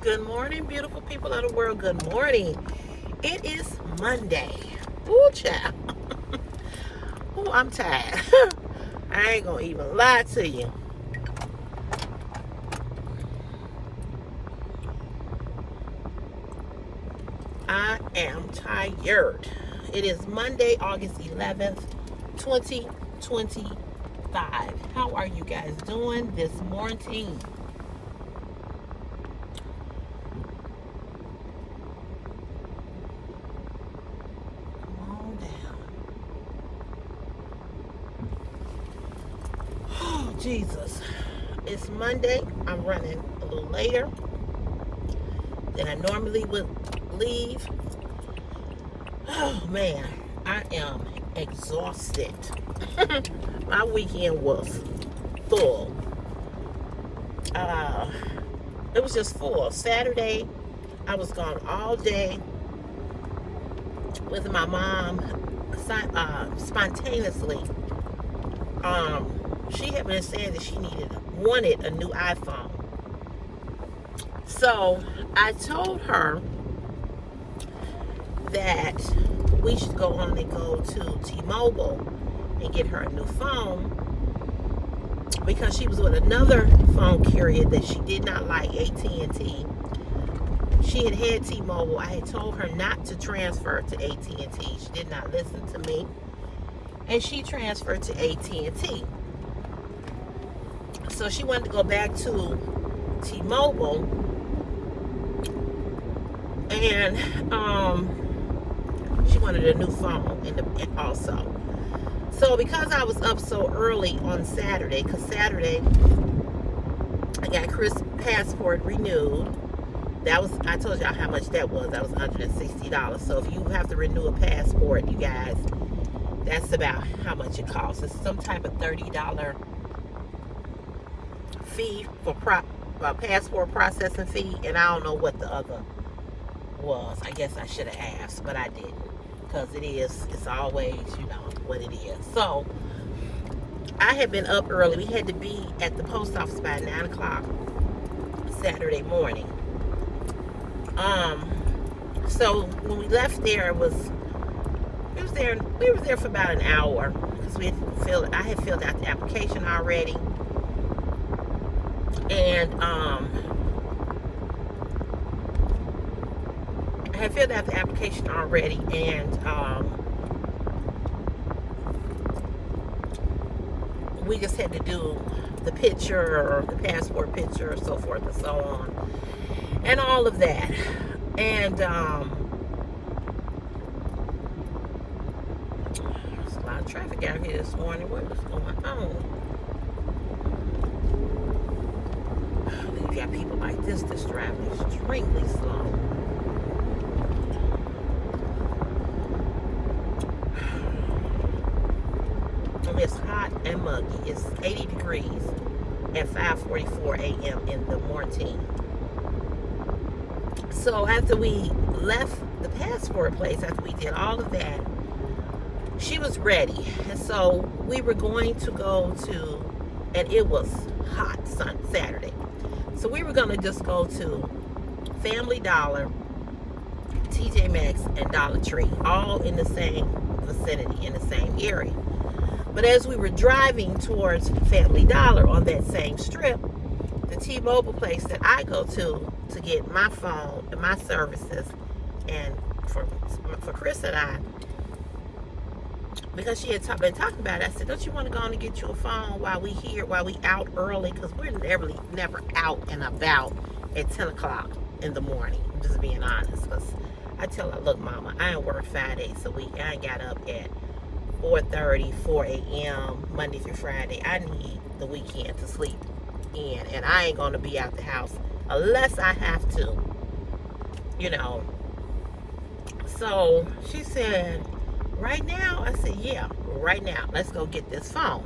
Good morning, beautiful people of the world. Good morning. It is Monday. Ooh, child. Ooh, I'm tired. I ain't gonna even lie to you. I am tired. It is Monday, August 11th, 2025. How are you guys doing this morning? Oh, Jesus. It's Monday. I'm running a little later than I normally would leave. Oh, man. I am exhausted. My weekend was full. It was just full. Saturday, I was gone all day with my mom spontaneously. She had been saying that she wanted a new iPhone. So I told her that we should go on and go to T-Mobile and get her a new phone because she was with another phone carrier that she did not like, AT&T. She had T-Mobile. I had told her not to transfer to AT&T. She did not listen to me, and she transferred to AT&T. So she wanted to go back to T-Mobile, and she wanted a new phone and also. So because I was up so early on Saturday, because Saturday I got Chris' passport renewed. I told y'all how much that was. That was $160. So if you have to renew a passport, you guys, that's about how much it costs. It's some type of $30 fee for passport processing fee, and I don't know what the other was. I guess I should have asked, but I didn't, because it's always, what it is. So I had been up early. We had to be at the post office by 9 o'clock Saturday morning. So when we left there, we were there for about an hour because I had filled out the application already. And I had filled out the application already, and we just had to do the picture, or the passport picture, or so forth and so on, and all of that. And there's a lot of traffic out here this morning. What is going on? You got people like this that's driving extremely slow. And it's hot and muggy. It's 80 degrees at 5:44 a.m. in the morning. So after we left the passport place, after we did all of that, she was ready. And so we were going to go to, and it was hot Saturday. So we were going to just go to Family Dollar, TJ Maxx, and Dollar Tree, all in the same vicinity, in the same area. But as we were driving towards Family Dollar on that same strip, the T-Mobile place that I go to get my phone and my services, and for Chris and I, because she had been talking about it, I said, don't you want to go on and get you a phone while we out early? Because we're never out and about at 10 o'clock in the morning. I'm just being honest. Because I tell her, look, Mama, I ain't worked 5 days a week. I ain't got up at 4:30, 4 a.m. Monday through Friday. I need the weekend to sleep in. And I ain't going to be out the house unless I have to. So she said, right now? I said, yeah, right now. Let's go get this phone.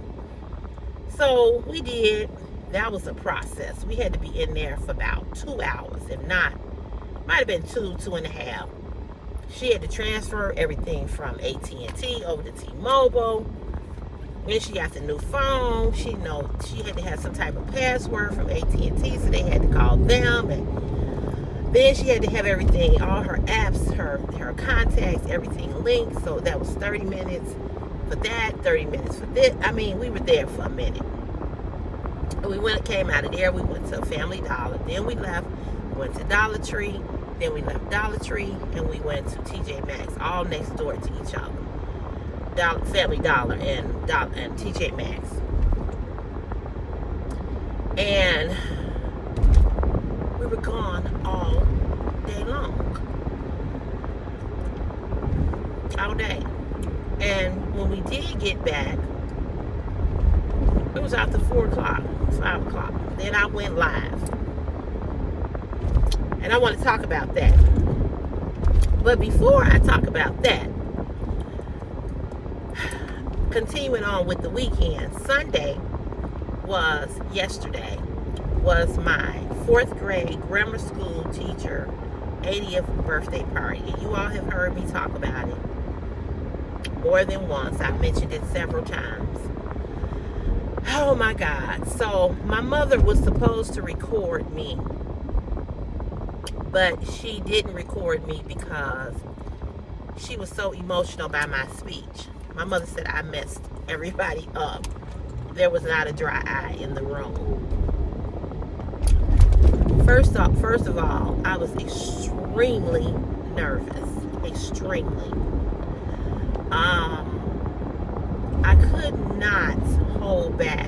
So we did. That was a process. We had to be in there for about 2 hours. If not, might have been 2.5. She had to transfer everything from AT&T over to T-Mobile. When she got the new phone, she had to have some type of password from AT&T, so they had to call them. And Then she had to have everything, all her apps, her contacts, everything linked. So that was 30 minutes for that, 30 minutes for this. I mean, we were there for a minute. We came out of there. We went to Family Dollar. Then we left. We went to Dollar Tree. Then we left Dollar Tree and we went to TJ Maxx, all next door to each other. Family Dollar and TJ Maxx. And we were gone all day long. All day. And when we did get back, it was after 4 o'clock, 5 o'clock. Then I went live. And I want to talk about that. But before I talk about that, continuing on with the weekend, yesterday was my 4th grade grammar school teacher 80th birthday party. And you all have heard me talk about it more than once. I've mentioned it several times. Oh my God. So my mother was supposed to record me, but she didn't record me because she was so emotional by my speech. My mother said I messed everybody up. There was not a dry eye in the room. First of all, I was extremely nervous. Extremely. I could not hold back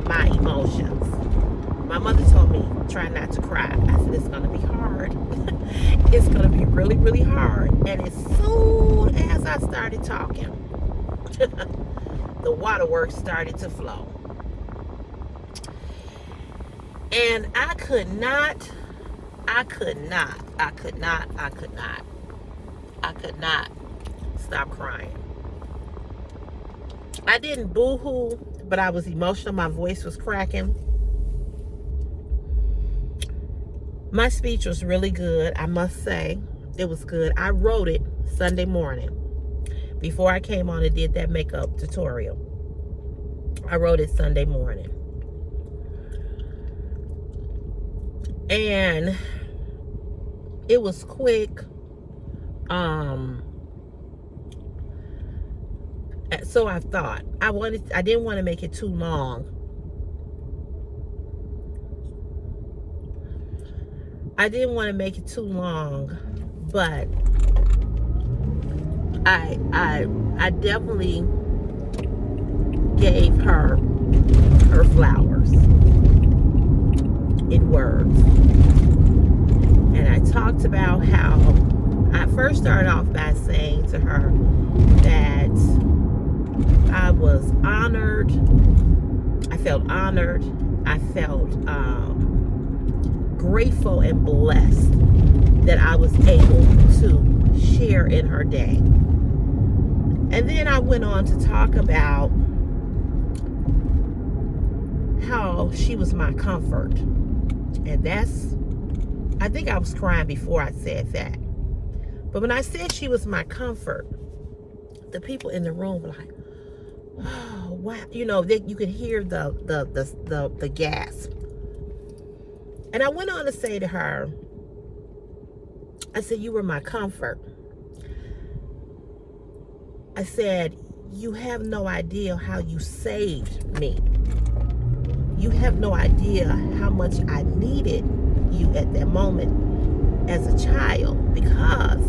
my emotions. My mother told me, try not to cry. I said, it's going to be hard. It's going to be really, really hard. And as soon as I started talking, the waterworks started to flow. And I could not stop crying. I didn't boo-hoo, but I was emotional. My voice was cracking. My speech was really good, I must say. It was good. I wrote it Sunday morning before I came on and did that makeup tutorial. I wrote it Sunday morning. And it was quick. So I thought I didn't want to make it too long. But I definitely gave her flowers in words. And I talked about how I first started off by saying to her that I was honored. I felt honored. I felt grateful and blessed that I was able to share in her day. And then I went on to talk about how she was my comfort. And I think I was crying before I said that. But when I said she was my comfort, the people in the room were like, oh, wow. You know, you could hear the gasp. And I went on to say to her, I said, you were my comfort. I said, you have no idea how you saved me. You have no idea how much I needed you at that moment as a child, because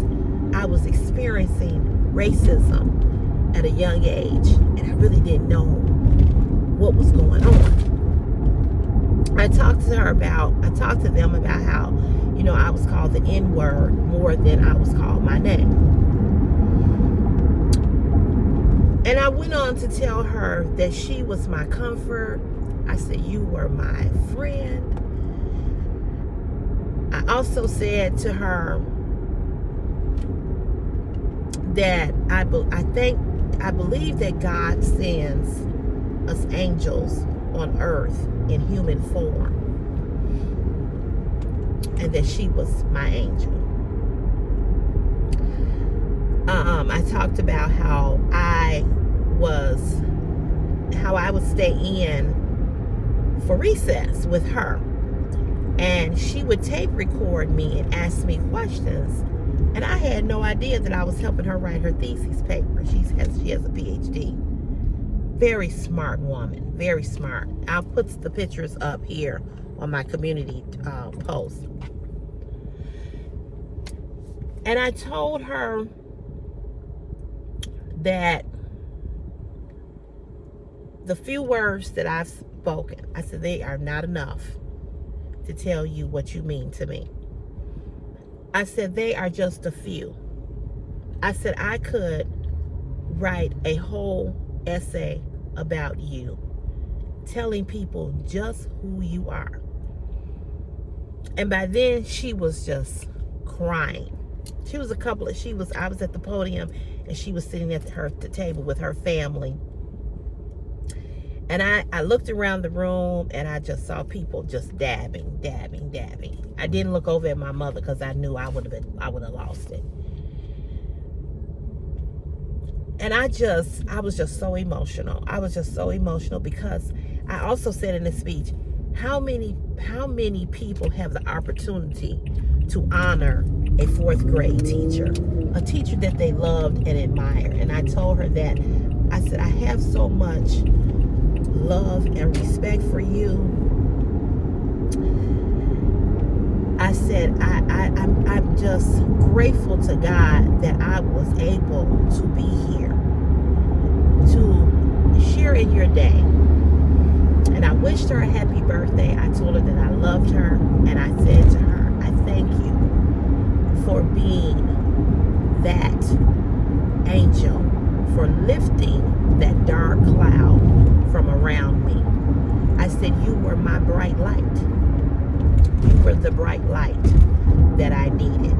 I was experiencing racism at a young age and I really didn't know what was going on. I talked to them about how, you know, I was called the N-word more than I was called my name. And I went on to tell her that she was my comfort. I said, you were my friend. I also said to her that I believe that God sends us angels on earth in human form, and that she was my angel. I talked about how I would stay in for recess with her. And she would tape record me and ask me questions. And I had no idea that I was helping her write her thesis paper. She has a PhD. Very smart woman, very smart. I'll put the pictures up here on my community post. And I told her that the few words that I've spoken, I said, they are not enough to tell you what you mean to me. I said, they are just a few. I said, I could write a whole essay about you, telling people just who you are. And by then she was just crying. I was at the podium and she was sitting at the table with her family. And I looked around the room and I just saw people just dabbing. I didn't look over at my mother because I knew I would have lost it. And I was just so emotional. I was just so emotional because I also said in the speech, how many people have the opportunity to honor a fourth grade teacher, a teacher that they loved and admired. And I told her that, I said, I have so much love and respect for you. I said, I'm just grateful to God that I was able to be here to share in your day. And I wished her a happy birthday. I told her that I loved her. And I said to her, I thank you for being that angel, for lifting that dark cloud from around me. I said, you were my bright light. You were the bright light that I needed.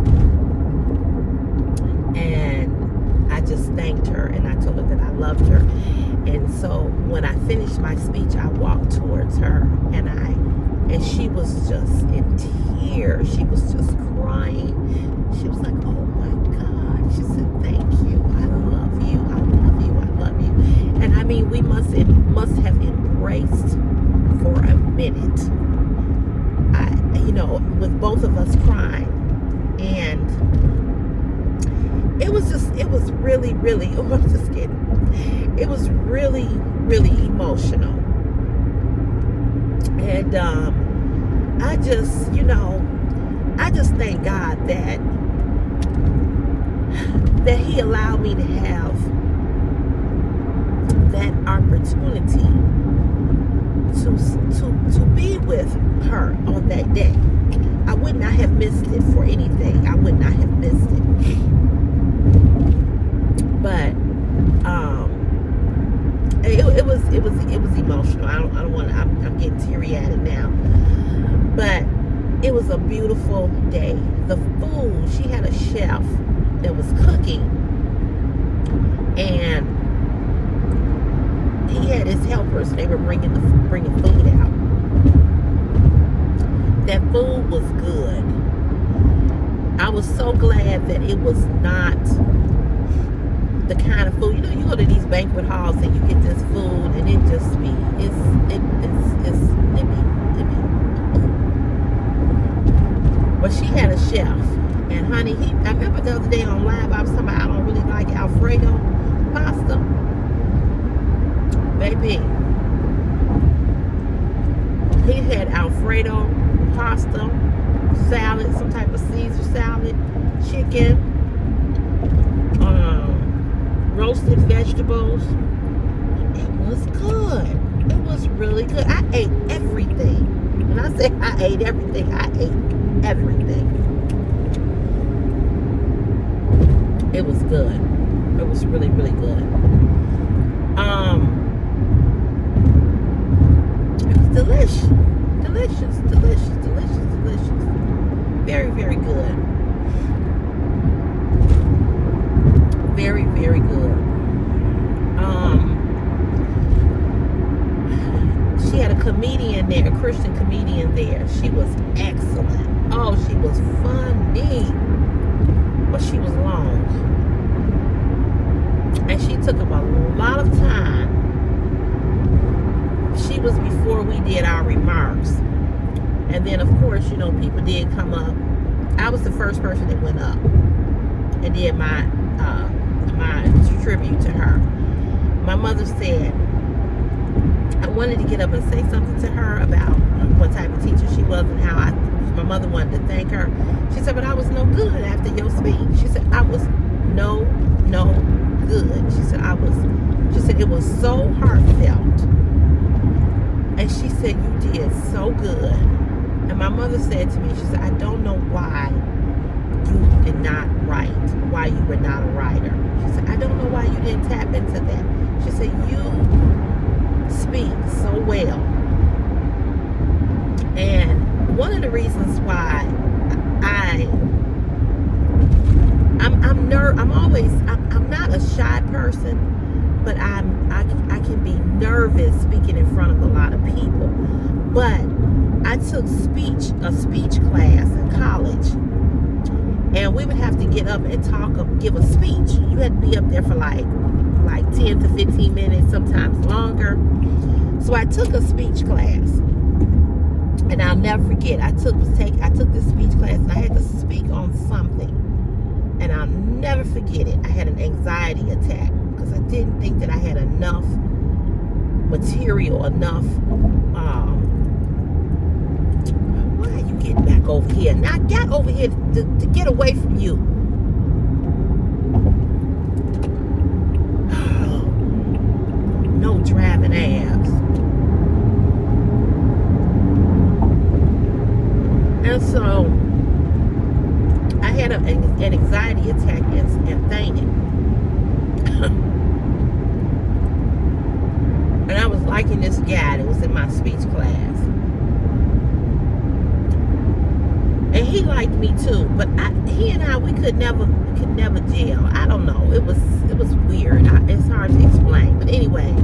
And I just thanked her and I told her that I loved her. And so when I finished my speech, I walked towards her and she was just in tears. She was just crying. She was like, oh my God. She said, thank you. I love you. I love you. I love you. And I mean, we must have embraced for a minute. With both of us crying. And it was really, really, oh, I'm just kidding. It was really, really emotional. And I just thank God that He allowed me to have that opportunity to be with her on that day. I would not have missed it for anything. I would not have missed it. But it was emotional. I don't want. I'm getting teary-eyed now. But it was a beautiful day. The food, she had a chef that was cooking, and he had his helpers. They were bringing food out. That food was good. I was so glad that it was not the kind of food, you go to these banquet halls and you get this food and it just be, But she had a chef, and honey, I remember the other day on live, I was talking about I don't really like Alfredo pasta. Baby, he had Alfredo pasta, salad, some type of Caesar salad, chicken, roasted vegetables. It was good. It was really good. I ate everything. When I say I ate everything, I ate everything. It was good. It was really, really good. It was delicious. Delicious. Very, very good. Very, very good. She had a comedian there, a Christian comedian there. She was excellent. Oh, she was funny. But she was long. And she took up a lot of time. She was before we did our remarks. And then, of course, know, people did come up. I was the first person that went up and did my tribute to her. My mother said I wanted to get up and say something to her about what type of teacher she was and how my mother wanted to thank her. She said, but I was no good after your speech. She said, I was no good. She said, it was so heartfelt. And she said, you did so good. And my mother said to me, she said, I don't know why you did not write, why you were not a writer. She said, I don't know why you didn't tap into that. She said, you speak so well. And one of the reasons why I'm not a shy person, but I can be nervous speaking in front of a lot of people. But I took a speech class in college, and we would have to get up and give a speech. You had to be up there for like 10 to 15 minutes, sometimes longer. So I took a speech class, and I'll never forget. I took this speech class, and I had to speak on something, and I'll never forget it. I had an anxiety attack because I didn't think that I had enough material, enough. Why are you getting back over here? Now I got over here to get away from you. No driving abs. And so I had an anxiety attack and fainted. And I was liking this guy that was in my speech class. And he liked me too, but he and I, we could never gel. I don't know. It was weird. It's hard to explain. But anyway,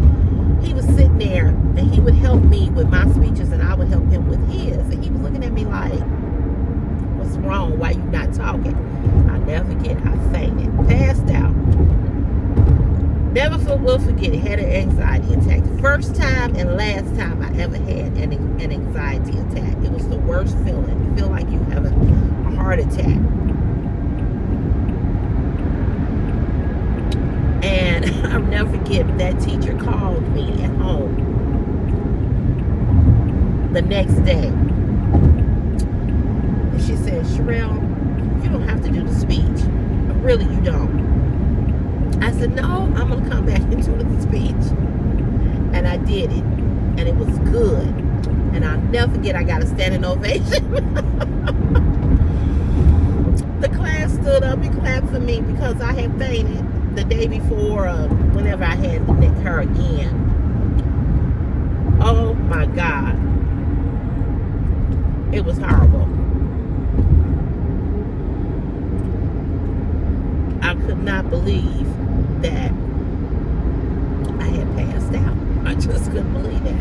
he was sitting there, and he would help me with my speeches, and I would help him with his. And he was looking at me like, "What's wrong? Why you not talking?" I'll never forget. I fainted, passed out. Never will forget it. Had an anxiety attack. The first time and last time I ever had an anxiety attack. It was the worst feeling. You feel like you have a heart attack. And I'll never forget, that teacher called me at home the next day. And she said, Sherelle, you don't have to do the speech. Really, you don't. I said, no, I'm going to come back and do the speech. And I did it. And it was good. And I'll never forget, I got a standing ovation. The class stood up and clapped for me because I had fainted the day before, whenever I had her again. Oh my God. It was horrible. I could not believe that I had passed out. I just couldn't believe that.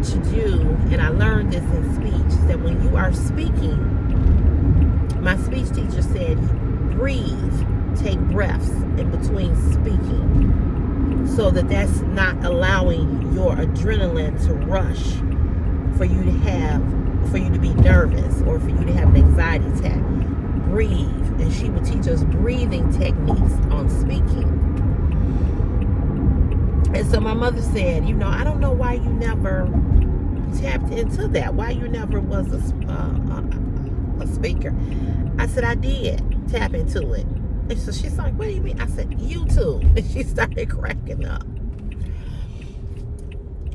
To do, and I learned this in speech, is that when you are speaking, my speech teacher said, breathe, take breaths in between speaking, so that's not allowing your adrenaline to rush for you to be nervous or for you to have an anxiety attack. Breathe. And she would teach us breathing techniques on speaking. And so my mother said, I don't know why you never tapped into that. Why you never was a speaker. I said, I did tap into it. And so she's like, what do you mean? I said, YouTube. And she started cracking up.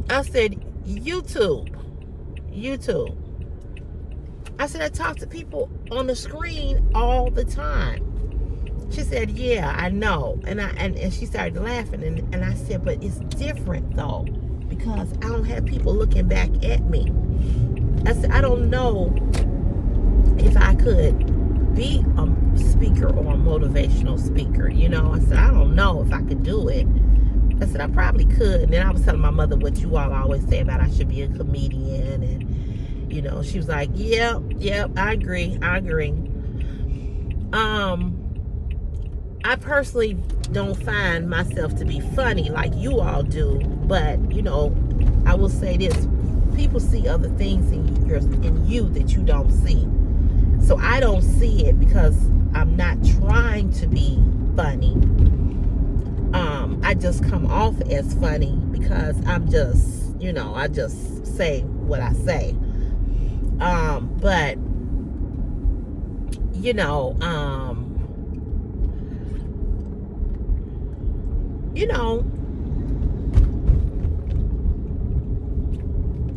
I said, YouTube. I said, I talk to people on the screen all the time. She said, yeah, I know. And she started laughing. And I said, but it's different though. because I don't have people looking back at me. I said, I don't know if I could be a speaker or a motivational speaker. You know, I said, I don't know if I could do it. I said, I probably could. And then I was telling my mother what you all always say about I should be a comedian. And, you know, she was like, yep, I agree. I personally don't find myself to be funny like you all do. But, you know, I will say this. People see other things in you that you don't see. So I don't see it because I'm not trying to be funny. I just come off as funny because I'm just, you know, I just say what I say. But, you know,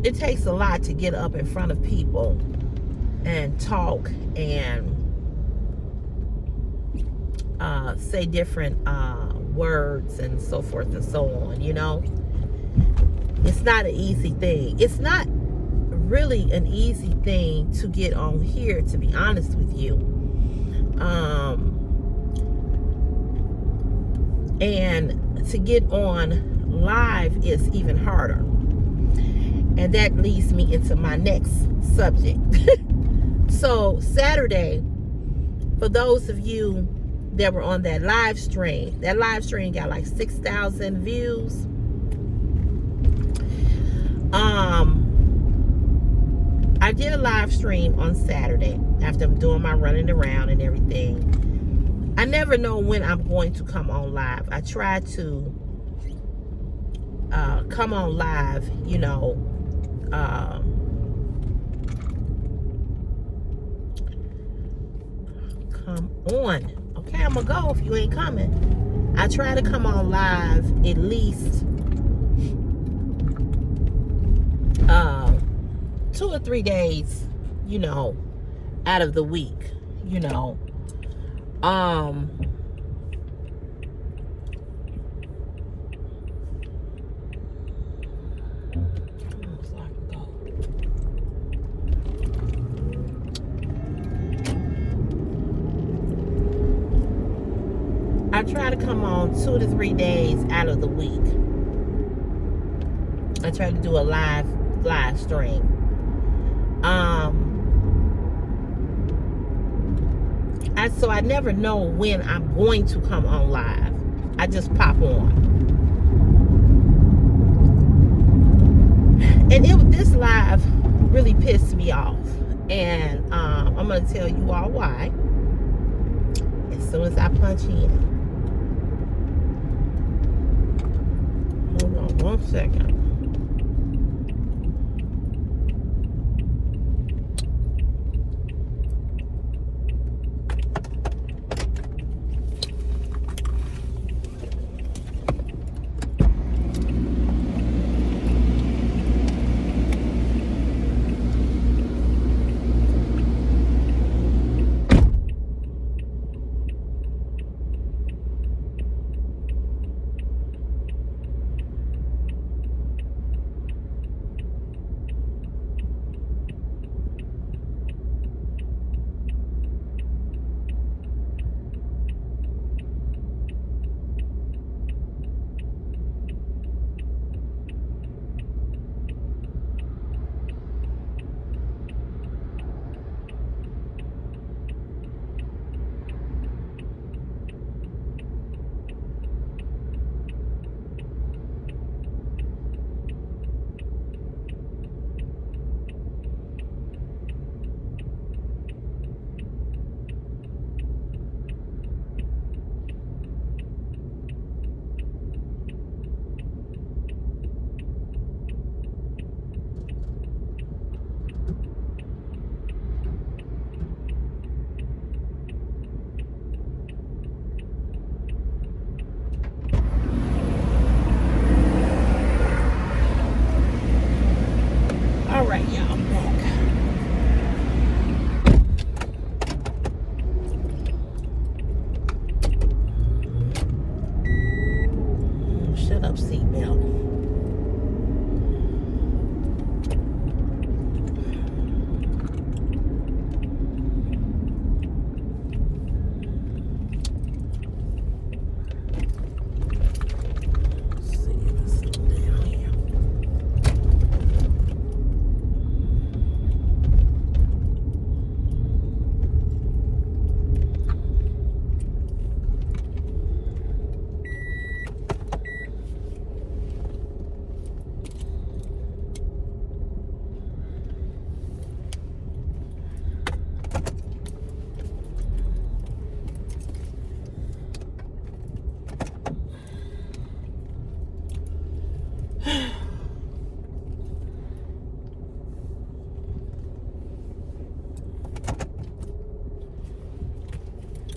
it takes a lot to get up in front of people and talk and say different words and so forth and so on, you know. It's not an easy thing. It's not really an easy thing to get on here, to be honest with you. And to get on live is even harder. And that leads me into my next subject. So Saturday, for those of you that were on that live stream got like 6,000 views. I did a live stream on Saturday after I'm doing my running around and everything. I never know when I'm going to come on live. I try to come on live, you know, come on. Okay, I'm gonna go if you ain't coming. I try to come on live at least 2 or 3 days, you know, out of the week, you know. I try to come on 2 to 3 days out of the week. I try to do a live stream. So I never know when I'm going to come on live. I just pop on. And this live really pissed me off. And I'm going to tell you all why as soon as I punch in. Hold on 1 second. All right, y'all, I'm back. Shut up, seatbelt.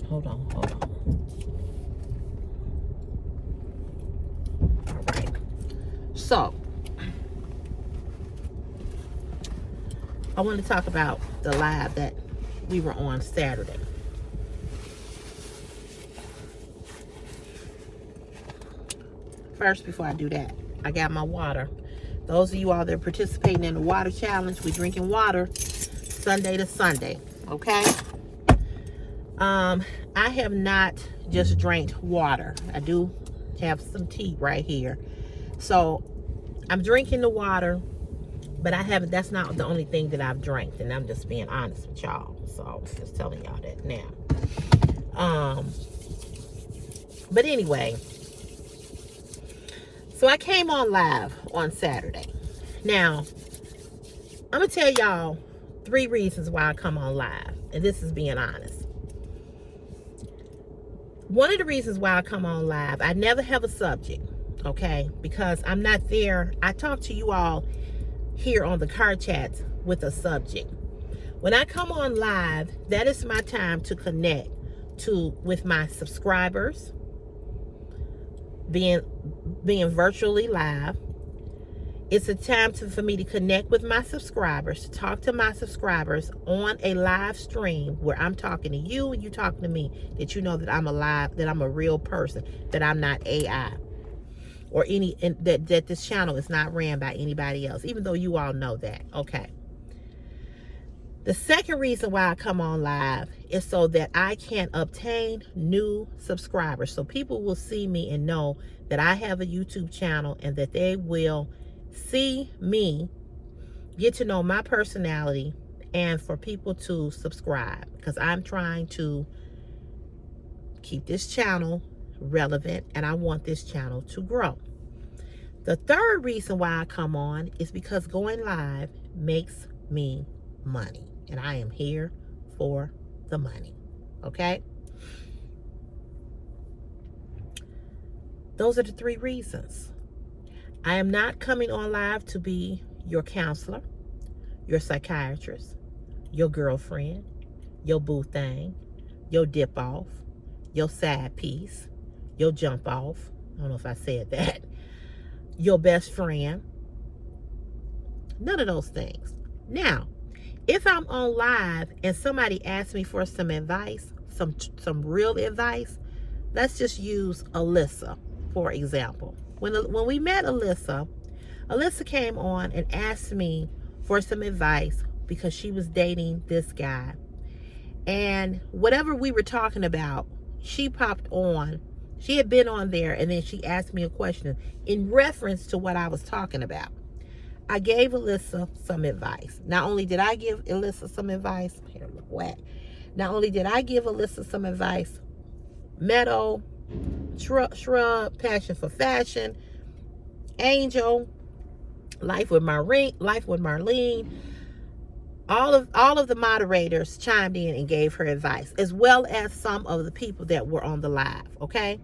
Hold on. All right. So, I want to talk about the live that we were on Saturday. First, before I do that, I got my water. Those of you all that are participating in the water challenge, we're drinking water Sunday to Sunday, okay? I have not just drank water. I do have some tea right here. So I'm drinking the water, but that's not the only thing that I've drank, and I'm just being honest with y'all. So I'm just telling y'all that now. But anyway, so I came on live on Saturday. Now, I'm gonna tell y'all 3 reasons why I come on live, and this is being honest. One of the reasons why I come on live, I never have a subject, okay? Because I'm not there. I talk to you all here on the car chats with a subject. When I come on live, that is my time to connect with my subscribers, being virtually live. It's a time for me to connect with my subscribers, to talk to my subscribers on a live stream where I'm talking to you and you talking to me, that you know that I'm alive, that I'm a real person, that I'm not AI, or that this channel is not ran by anybody else, even though you all know that. Okay. The second reason why I come on live is so that I can obtain new subscribers. So people will see me and know that I have a YouTube channel, and that they will see me, get to know my personality, and for people to subscribe, because I'm trying to keep this channel relevant and I want this channel to grow. The third reason why I come on is because going live makes me money, and I am here for the money. Okay? Those are the 3 reasons. I am not coming on live to be your counselor, your psychiatrist, your girlfriend, your boo thing, your dip off, your side piece, your jump off. I don't know if I said that. Your best friend. None of those things. Now, if I'm on live and somebody asks me for some advice, some real advice, let's just use Alyssa, for example. When we met Alyssa came on and asked me for some advice because she was dating this guy. And whatever we were talking about, she popped on. She had been on there, and then she asked me a question in reference to what I was talking about. I gave Alyssa some advice. Not only did I give Alyssa some advice, hair look wet. Not only did I give Alyssa some advice, Meadow, Shrub, Passion for Fashion, Angel, Life with Marlene, all of the moderators chimed in and gave her advice, as well as some of the people that were on the live. Okay,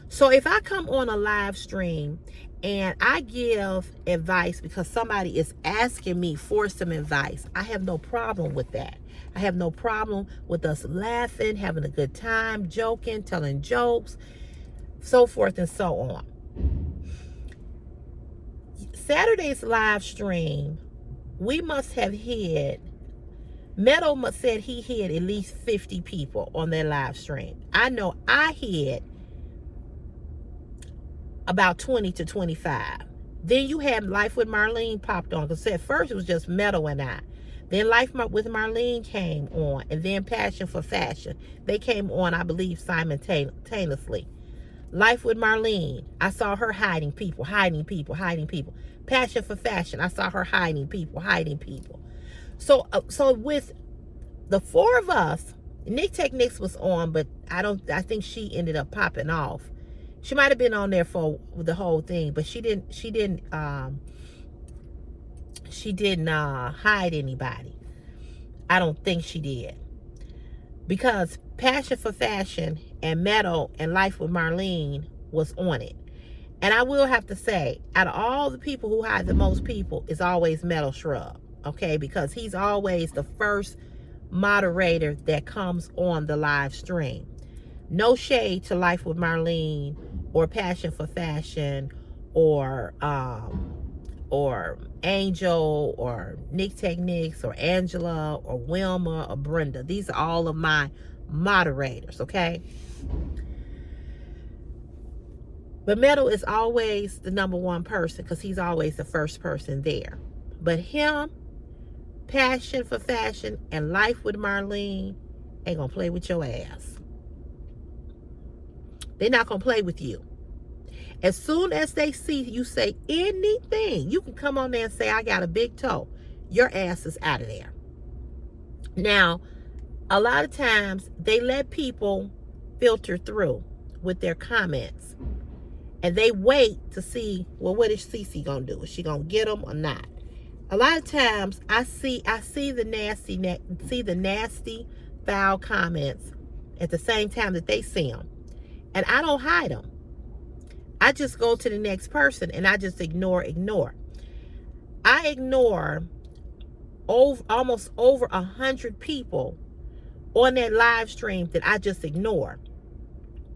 so if I come on a live stream and I give advice because somebody is asking me for some advice, I have no problem with that. I have no problem with us laughing, having a good time, joking, telling jokes, so forth and so on. Saturday's live stream, we must have hit, Meadow said he hit at least 50 people on their live stream. I know I hit about 20 to 25. Then you had Life with Marlene popped on, because at first it was just Meadow and I. Then Life with Marlene came on, and then Passion for Fashion. They came on, I believe, simultaneously. Life with Marlene, I saw her hiding people. Passion for Fashion, I saw her hiding people. So with the 4 of us, Nick Technics was on, but I think she ended up popping off. She might have been on there for the whole thing, but she didn't hide anybody. I don't think she did. Because Passion for Fashion and Meadow and Life with Marlene was on it. And I will have to say, out of all the people who hide the most people, is always Meadow Shrub. Okay? Because he's always the first moderator that comes on the live stream. No shade to Life with Marlene or Passion for Fashion or Angel or Nick Techniques or Angela or Wilma or Brenda. These are all of my moderators, okay? But Metal is always the number one person because he's always the first person there. But him, Passion for Fashion, and Life with Marlene ain't gonna play with your ass. They're not gonna play with you. As soon as they see you say anything, you can come on there and say, I got a big toe. Your ass is out of there. Now, a lot of times they let people filter through with their comments. And they wait to see, well, what is Cece gonna do? Is she gonna get them or not? A lot of times I see the nasty, foul comments at the same time that they see them. And I don't hide them. I just go to the next person and I just ignore. I ignore almost over 100 people on that live stream that I just ignore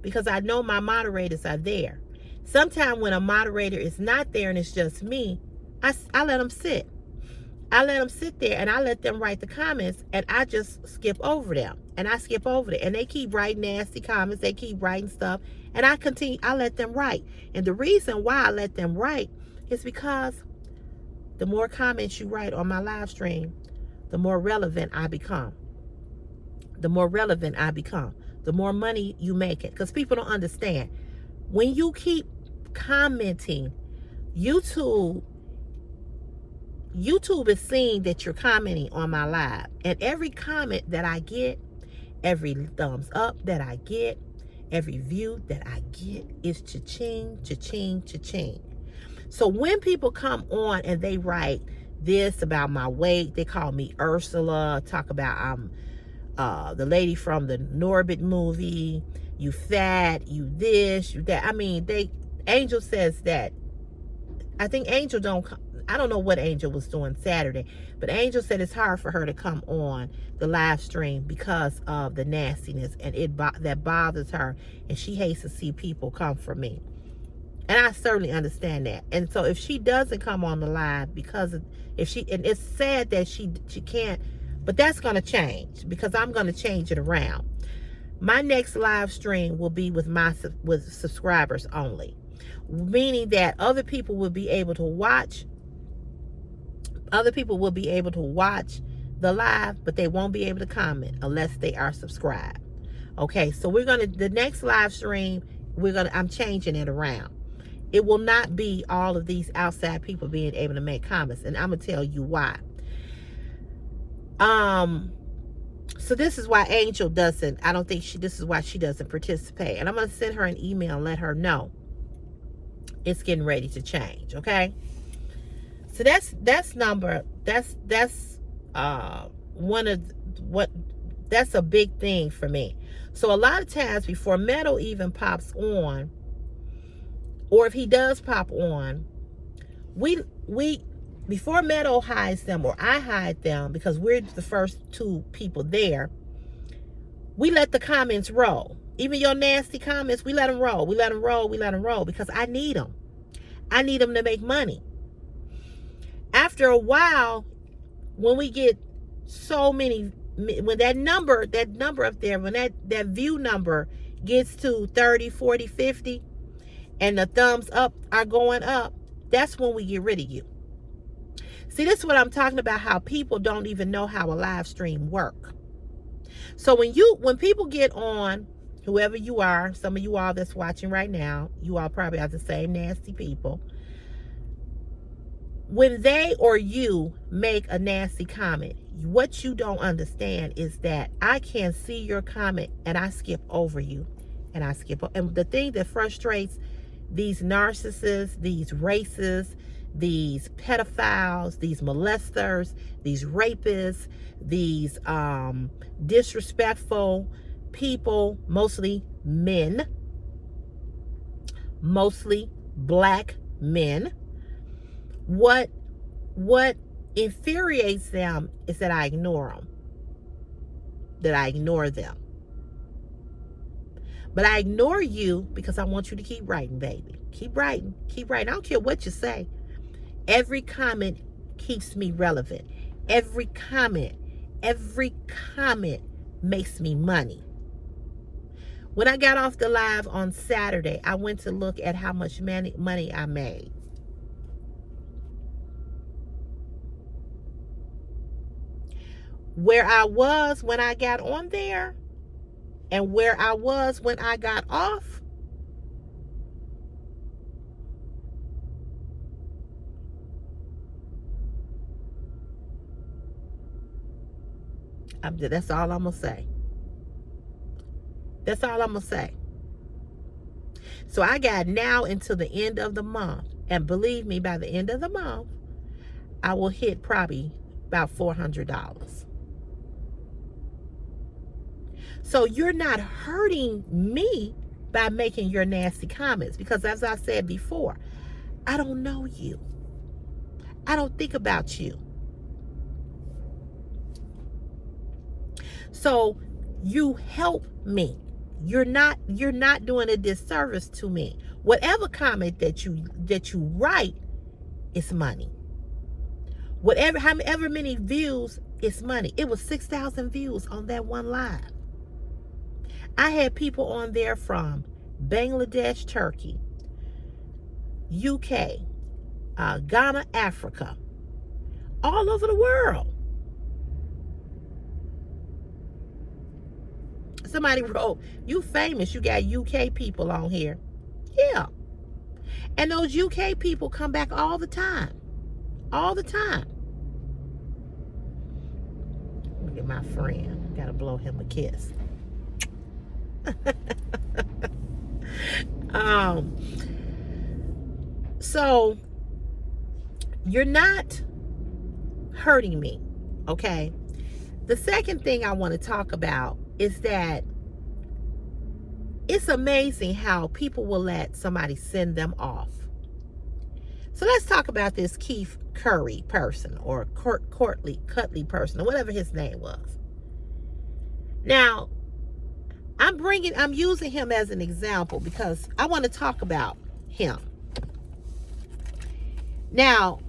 because I know my moderators are there. Sometimes when a moderator is not there and it's just me, I let them sit. I let them sit there and I let them write the comments and I just skip over them. And I skip over it. And they keep writing nasty comments. They keep writing stuff. And I let them write. And the reason why I let them write is because the more comments you write on my live stream, the more relevant I become. The more relevant I become. The more money you make it. Because people don't understand. When you keep commenting, YouTube is seeing that you're commenting on my live. And every comment that I get, every thumbs up that I get, every view that I get is cha-ching, cha-ching, cha-ching. So when people come on and they write this about my weight, they call me Ursula, talk about I'm the lady from the Norbit movie, you fat, you this, you that. I mean, Angel says that. I think Angel I don't know what Angel was doing Saturday, but Angel said it's hard for her to come on the live stream because of the nastiness, and that bothers her, and she hates to see people come for me. And I certainly understand that. And so if she doesn't come on the live and it's sad that she can't, but that's going to change because I'm going to change it around. My next live stream will be with subscribers only, meaning that other people will be able to watch. Other people will be able to watch the live, but they won't be able to comment unless they are subscribed. Okay, so the next live stream, I'm changing it around. It will not be all of these outside people being able to make comments, and I'm gonna tell you why. So this is why Angel doesn't, I don't think this is why she doesn't participate. And I'm gonna send her an email and let her know it's getting ready to change, okay? So that's a big thing for me. So a lot of times before Metal even pops on, or if he does pop on, we before Metal hides them or I hide them, because we're the first two people there, we let the comments roll. Even your nasty comments, we let them roll. We let them roll because I need them. I need them to make money. After a while, when we get so many, when that number up there, when that view number gets to 30, 40, 50, and the thumbs up are going up, that's when we get rid of you. See, this is what I'm talking about, how people don't even know how a live stream work. So when people get on, whoever you are, some of you all that's watching right now, you all probably are the same nasty people. When they or you make a nasty comment, what you don't understand is that I can see your comment and I skip over you. And the thing that frustrates these narcissists, these racists, these pedophiles, these molesters, these rapists, these disrespectful people, mostly men, mostly black men. What infuriates them is that I ignore them. that I ignore them. But I ignore you because I want you to keep writing, baby. Keep writing. Keep writing. I don't care what you say. Every comment keeps me relevant. Every comment makes me money. When I got off the live on Saturday, I went to look at how much money I made. Where I was when I got on there and where I was when I got off, that's all I'm going to say. That's all I'm going to say. So I got now until the end of the month. And believe me, by the end of the month, I will hit probably about $400. So you're not hurting me by making your nasty comments. Because as I said before, I don't know you. I don't think about you. So you help me. You're not doing a disservice to me. Whatever comment that you write is money. However many views, it's money. It was 6,000 views on that one live. I had people on there from Bangladesh, Turkey, UK, Ghana, Africa, all over the world. Somebody wrote, you famous, you got UK people on here. Yeah. And those UK people come back all the time. All the time. Look at my friend. Gotta blow him a kiss. So you're not hurting me, okay? The second thing I want to talk about is that it's amazing how people will let somebody send them off. So let's talk about this Keith Curry person, or Cutley person, or whatever his name was. Now, I'm using him as an example because I want to talk about him. Now,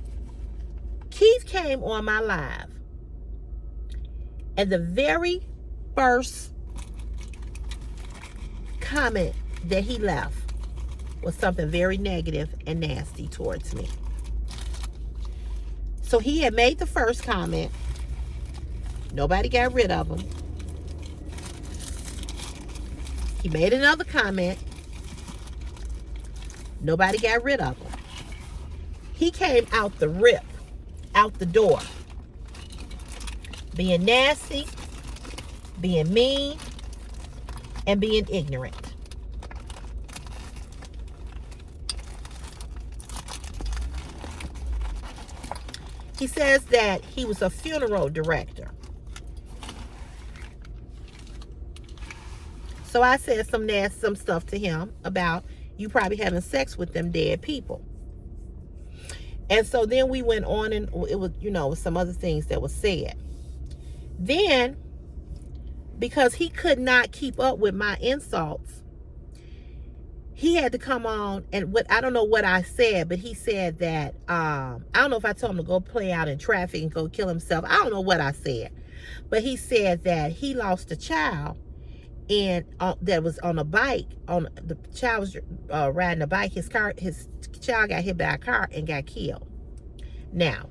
Keith came on my live, and the very first comment that he left was something very negative and nasty towards me. So he had made the first comment. Nobody got rid of him. He made another comment. Nobody got rid of him. He came out the rip, out the door, being nasty, being mean, and being ignorant. He says that he was a funeral director. So I said some stuff to him about you probably having sex with them dead people. And so then we went on, and it was, some other things that was said. Then, because he could not keep up with my insults, he had to come on, and I don't know what I said, but he said that, I don't know if I told him to go play out in traffic and go kill himself. I don't know what I said. But he said that he lost a child and that was on a bike. The child was riding a bike. His child got hit by a car and got killed. Now,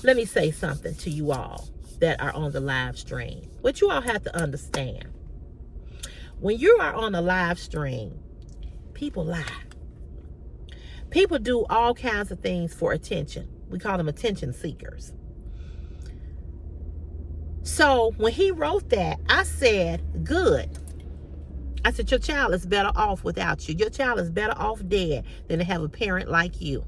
let me say something to you all that are on the live stream. What you all have to understand. When you are on a live stream, people lie. People do all kinds of things for attention. We call them attention seekers. So when he wrote that, I said, good. I said, your child is better off without you. Your child is better off dead than to have a parent like you.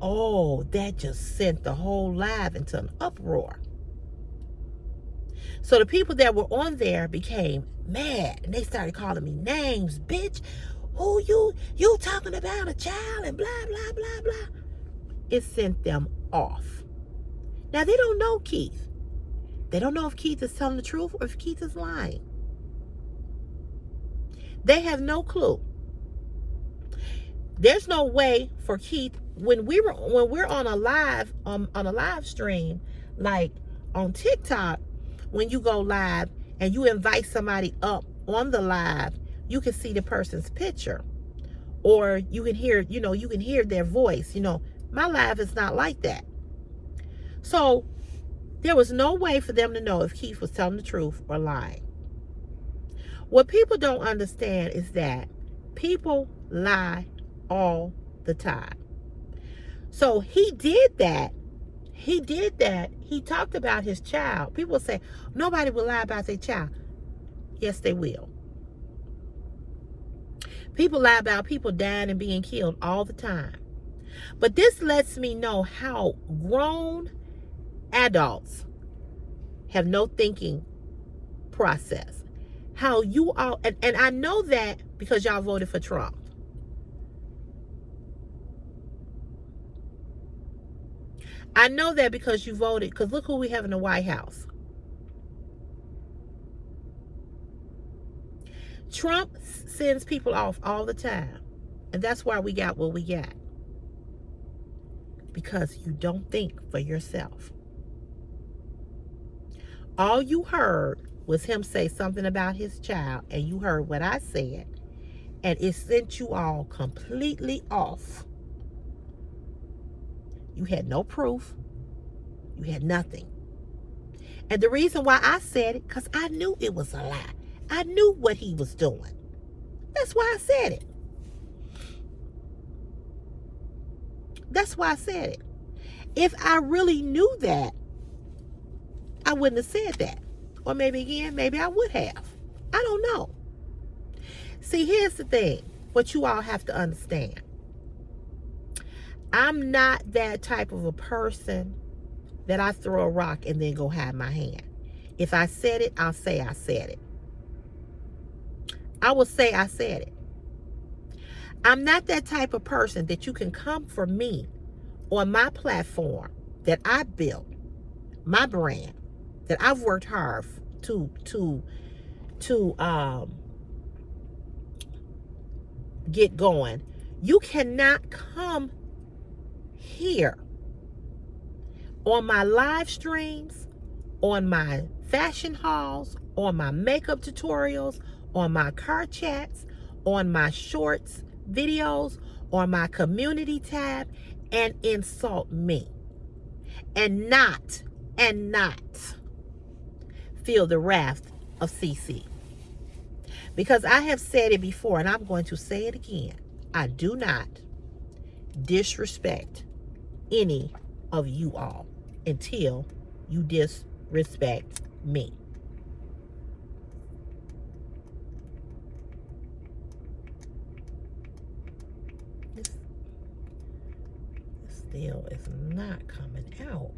Oh, that just sent the whole live into an uproar. So the people that were on there became mad, and they started calling me names. Bitch, who you talking about a child, and blah, blah, blah, blah. It sent them off. Now, they don't know Keith. They don't know if Keith is telling the truth or if Keith is lying. They have no clue. There's no way for Keith when we're on a live stream, like on TikTok, when you go live and you invite somebody up on the live, you can see the person's picture, or you can hear, you can hear their voice. My live is not like that. So there was no way for them to know if Keith was telling the truth or lying. What people don't understand is that people lie all the time. So he did that. He talked about his child. People say, nobody will lie about their child. Yes, they will. People lie about people dying and being killed all the time. But this lets me know how grown adults have no thinking process. How you all, and I know that because y'all voted for Trump. I know that because you voted, because look who we have in the White House. Trump sends people off all the time. And that's why we got what we got. Because you don't think for yourself. All you heard was him say something about his child, and you heard what I said, and it sent you all completely off. You had no proof. You had nothing. And the reason why I said it, because I knew it was a lie. I knew what he was doing. That's why I said it. That's why I said it. If I really knew that, I wouldn't have said that. Or maybe I would have. I don't know. See, here's the thing. What you all have to understand. I'm not that type of a person that I throw a rock and then go hide my hand. If I said it, I'll say I said it. I will say I said it. I'm not that type of person that you can come for me on my platform that I built, my brand, that I've worked hard to get going. You cannot come here on my live streams, on my fashion hauls, on my makeup tutorials, on my car chats, on my shorts videos, on my community tab, and insult me and not feel the wrath of CC. Because I have said it before, and I'm going to say it again. I do not disrespect any of you all until you disrespect me. This still is not coming out.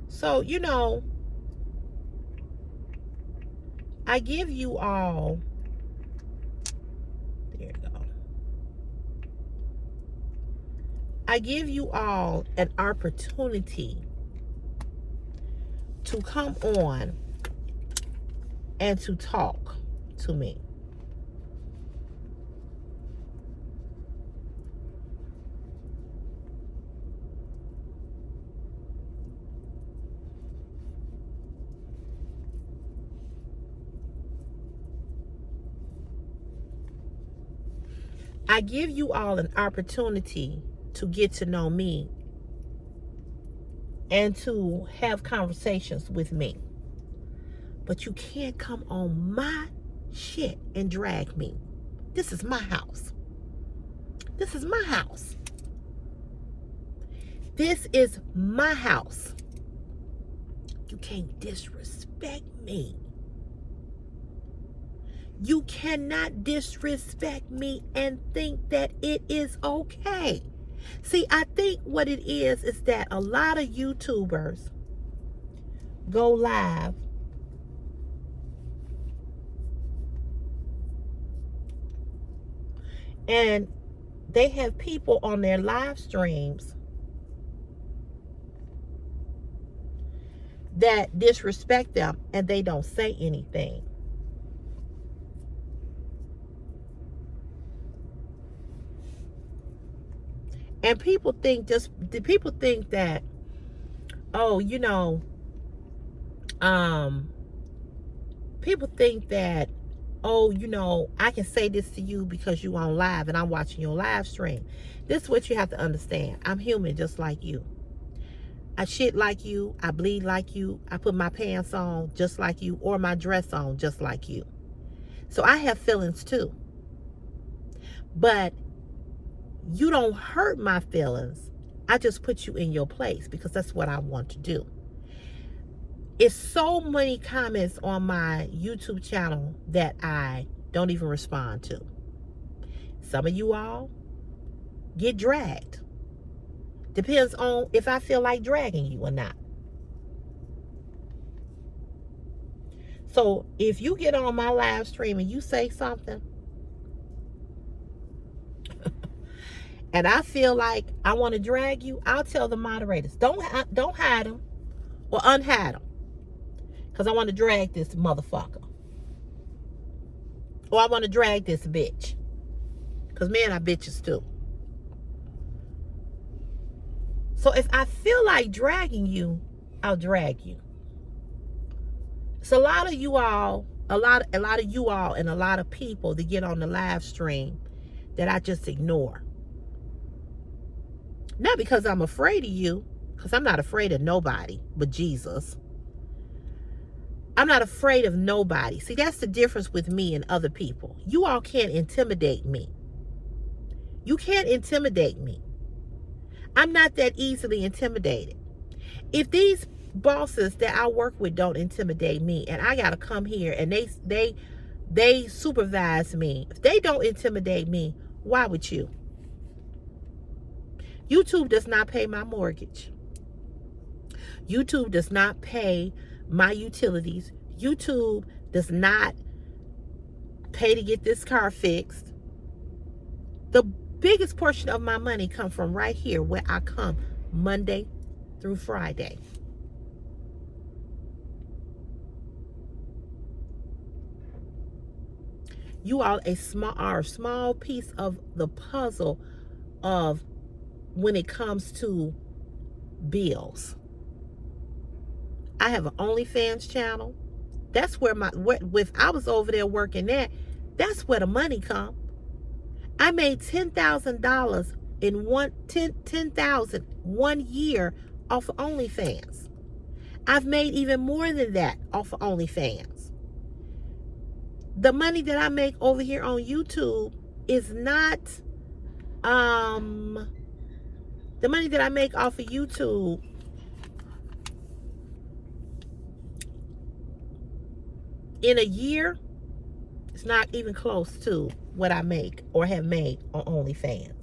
So, I give you all, there you go. I give you all an opportunity to come on and to talk to me. I give you all an opportunity to get to know me and to have conversations with me. But you can't come on my shit and drag me. This is my house. This is my house. This is my house. You can't disrespect me. You cannot disrespect me and think that it is okay. See, I think what it is that a lot of YouTubers go live And they have people on their live streams that disrespect them and they don't say anything. And people think that, oh, people think that, oh, I can say this to you because you on live and I'm watching your live stream. This is what you have to understand. I'm human just like you. I shit like you. I bleed like you. I put my pants on just like you, or my dress on just like you. So I have feelings too. But you don't hurt my feelings. I just put you in your place because that's what I want to do. It's so many comments on my YouTube channel that I don't even respond to. Some of you all get dragged. Depends on if I feel like dragging you or not. So if you get on my live stream and you say something, and I feel like I want to drag you, I'll tell the moderators, don't hide them or unhide them, because I want to drag this motherfucker, or I want to drag this bitch, because men are bitches too. So if I feel like dragging you, I'll drag you. So a lot of you all and a lot of people that get on the live stream that I just ignore. Not because I'm afraid of you, because I'm not afraid of nobody but Jesus. I'm not afraid of nobody. See, that's the difference with me and other people. You all can't intimidate me. You can't intimidate me. I'm not that easily intimidated. If these bosses that I work with don't intimidate me, and I gotta come here and they supervise me, if they don't intimidate me, why would you? YouTube does not pay my mortgage. YouTube does not pay my utilities. YouTube does not pay to get this car fixed. The biggest portion of my money comes from right here where I come Monday through Friday. You all are a small piece of the puzzle of when it comes to bills. I have an OnlyFans channel. That's where if I was over there working at, that's where the money come. I made $10,000 in 1 year off of OnlyFans. I've made even more than that off of OnlyFans. The money that I make over here on YouTube is not the money that I make off of YouTube in a year, it's not even close to what I make or have made on OnlyFans.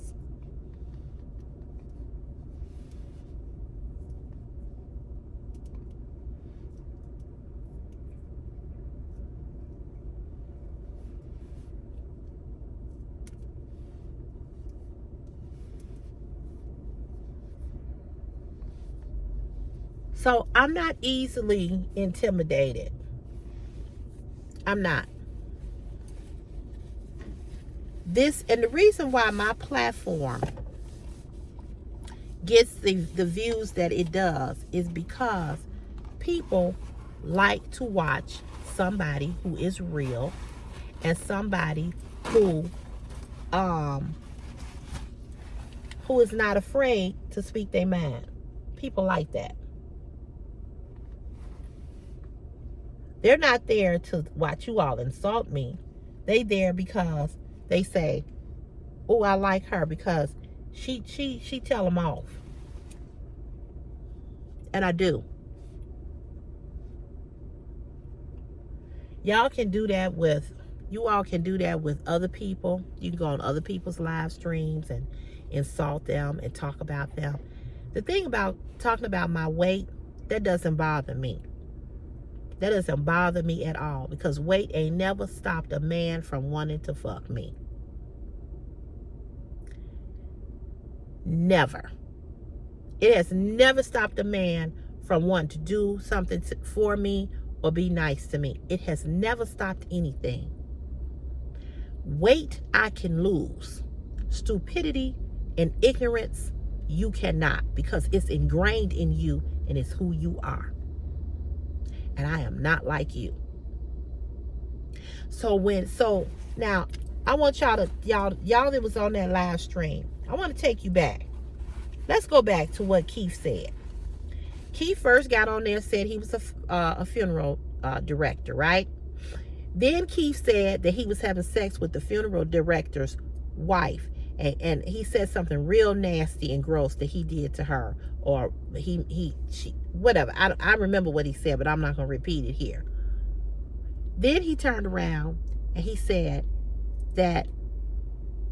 So I'm not easily intimidated. I'm not. And the reason why my platform gets the views that it does is because people like to watch somebody who is real and somebody who is not afraid to speak their mind. People like that. They're not there to watch you all insult me. They there because they say, oh, I like her because she tell them off. And I do. You all can do that with other people. You can go on other people's live streams and insult them and talk about them. The thing about talking about my weight, that doesn't bother me. That doesn't bother me at all, because weight ain't never stopped a man from wanting to fuck me. Never. It has never stopped a man from wanting to do something for me or be nice to me. It has never stopped anything. Weight I can lose. Stupidity and ignorance you cannot, because it's ingrained in you and it's who you are. And I am not like you. So now I want y'all that was on that live stream, I want to take you back. Let's go back to what Keith said. Keith first got on there and said he was a funeral director, right? Then Keith said that he was having sex with the funeral director's wife. And he said something real nasty and gross that he did to her. Or she, whatever. I remember what he said, but I'm not going to repeat it here. Then he turned around and he said that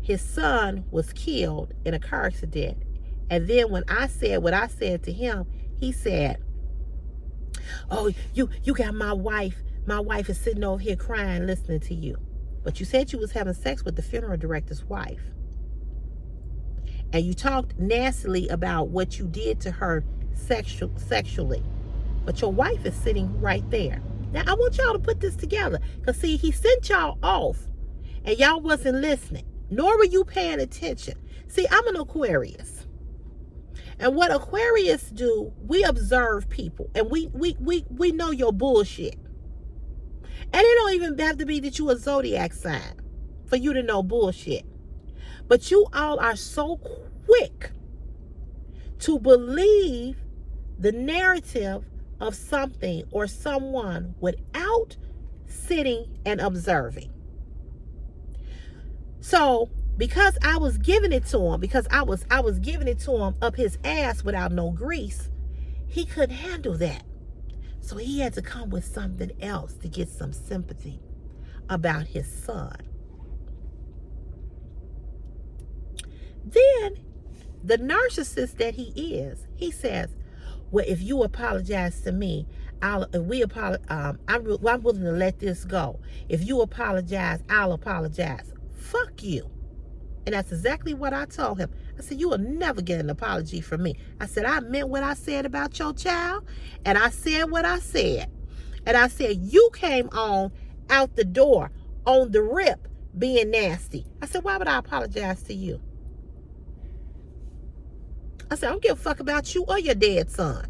his son was killed in a car accident. And then when I said what I said to him, he said, oh, you got my wife. My wife is sitting over here crying, listening to you. But you said you was having sex with the funeral director's wife. And you talked nastily about what you did to her sexually. But your wife is sitting right there. Now, I want y'all to put this together. Because, see, he sent y'all off. And y'all wasn't listening. Nor were you paying attention. See, I'm an Aquarius. And what Aquarius do, we observe people. And we know your bullshit. And it don't even have to be that you a zodiac sign for you to know bullshit. But you all are so quick to believe the narrative of something or someone without sitting and observing. So, because I was giving it to him, because I was giving it to him up his ass without no grease, he couldn't handle that. So he had to come with something else to get some sympathy about his son. Then, the narcissist that he is, he says, well, if you apologize to me, I'm willing to let this go. If you apologize, I'll apologize. Fuck you. And that's exactly what I told him. I said, you will never get an apology from me. I said, I meant what I said about your child. And I said what I said. And I said, you came on out the door on the rip being nasty. I said, why would I apologize to you? I said, I don't give a fuck about you or your dead son.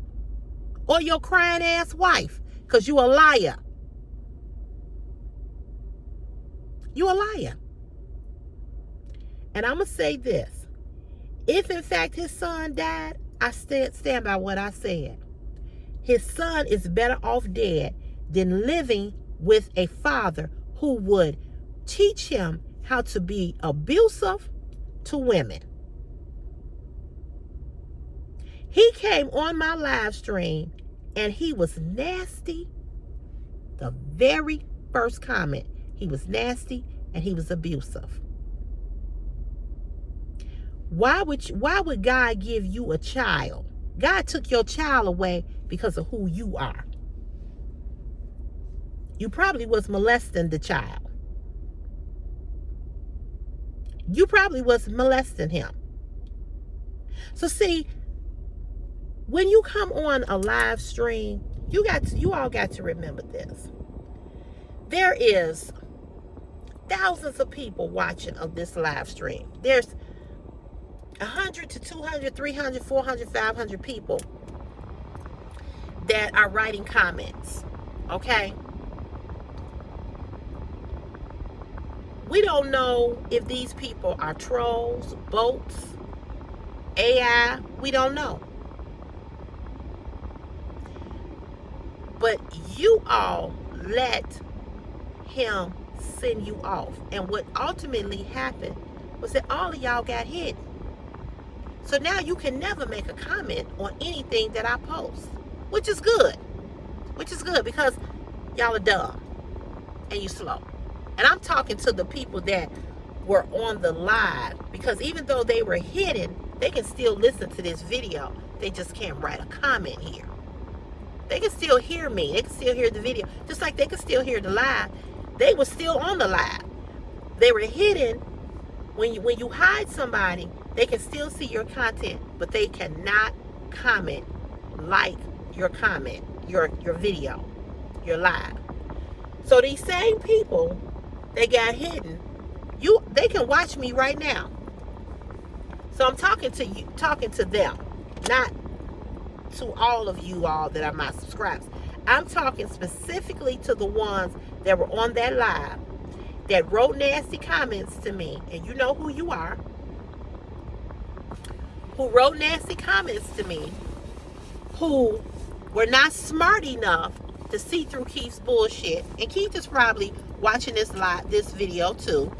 Or your crying ass wife. Because you a liar. You a liar. And I'm going to say this. If, in fact, his son died, I stand by what I said. His son is better off dead than living with a father who would teach him how to be abusive to women. He came on my live stream and he was nasty. The very first comment, he was nasty and he was abusive. Why would God give you a child? God took your child away because of who you are. You probably was molesting the child. You probably was molesting him. So see, when you come on a live stream, you all got to remember this. There is thousands of people watching of this live stream. There's 100 to 200, 300, 400, 500 people that are writing comments. Okay? We don't know if these people are trolls, bots, AI. We don't know. But you all let him send you off. And what ultimately happened was that all of y'all got hit. So now you can never make a comment on anything that I post, which is good. Which is good because y'all are dumb and you slow. And I'm talking to the people that were on the live, because even though they were hidden, they can still listen to this video. They just can't write a comment here. They can still hear me. They can still hear the video. Just like they can still hear the live. They were still on the live. They were hidden. When you hide somebody, They can still see your content, but they cannot comment, like your comment, your video, your live. So these same people that got hidden, they can watch me right now. So I'm talking to you, talking to them, not to all of you all that are my subscribers. I'm talking specifically to the ones that were on that live that wrote nasty comments to me, and you know who you are, who wrote nasty comments to me, who were not smart enough to see through Keith's bullshit. And Keith is probably watching this video too,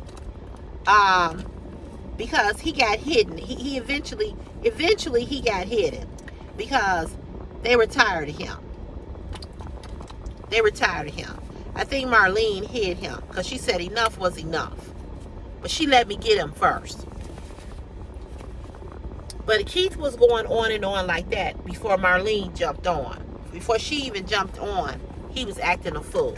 because he got hidden. He eventually he got hidden because they were tired of him. They were tired of him. I think Marlene hid him because she said enough was enough. But she let me get him first. But Keith was going on and on like that before Marlene jumped on. Before she even jumped on, he was acting a fool.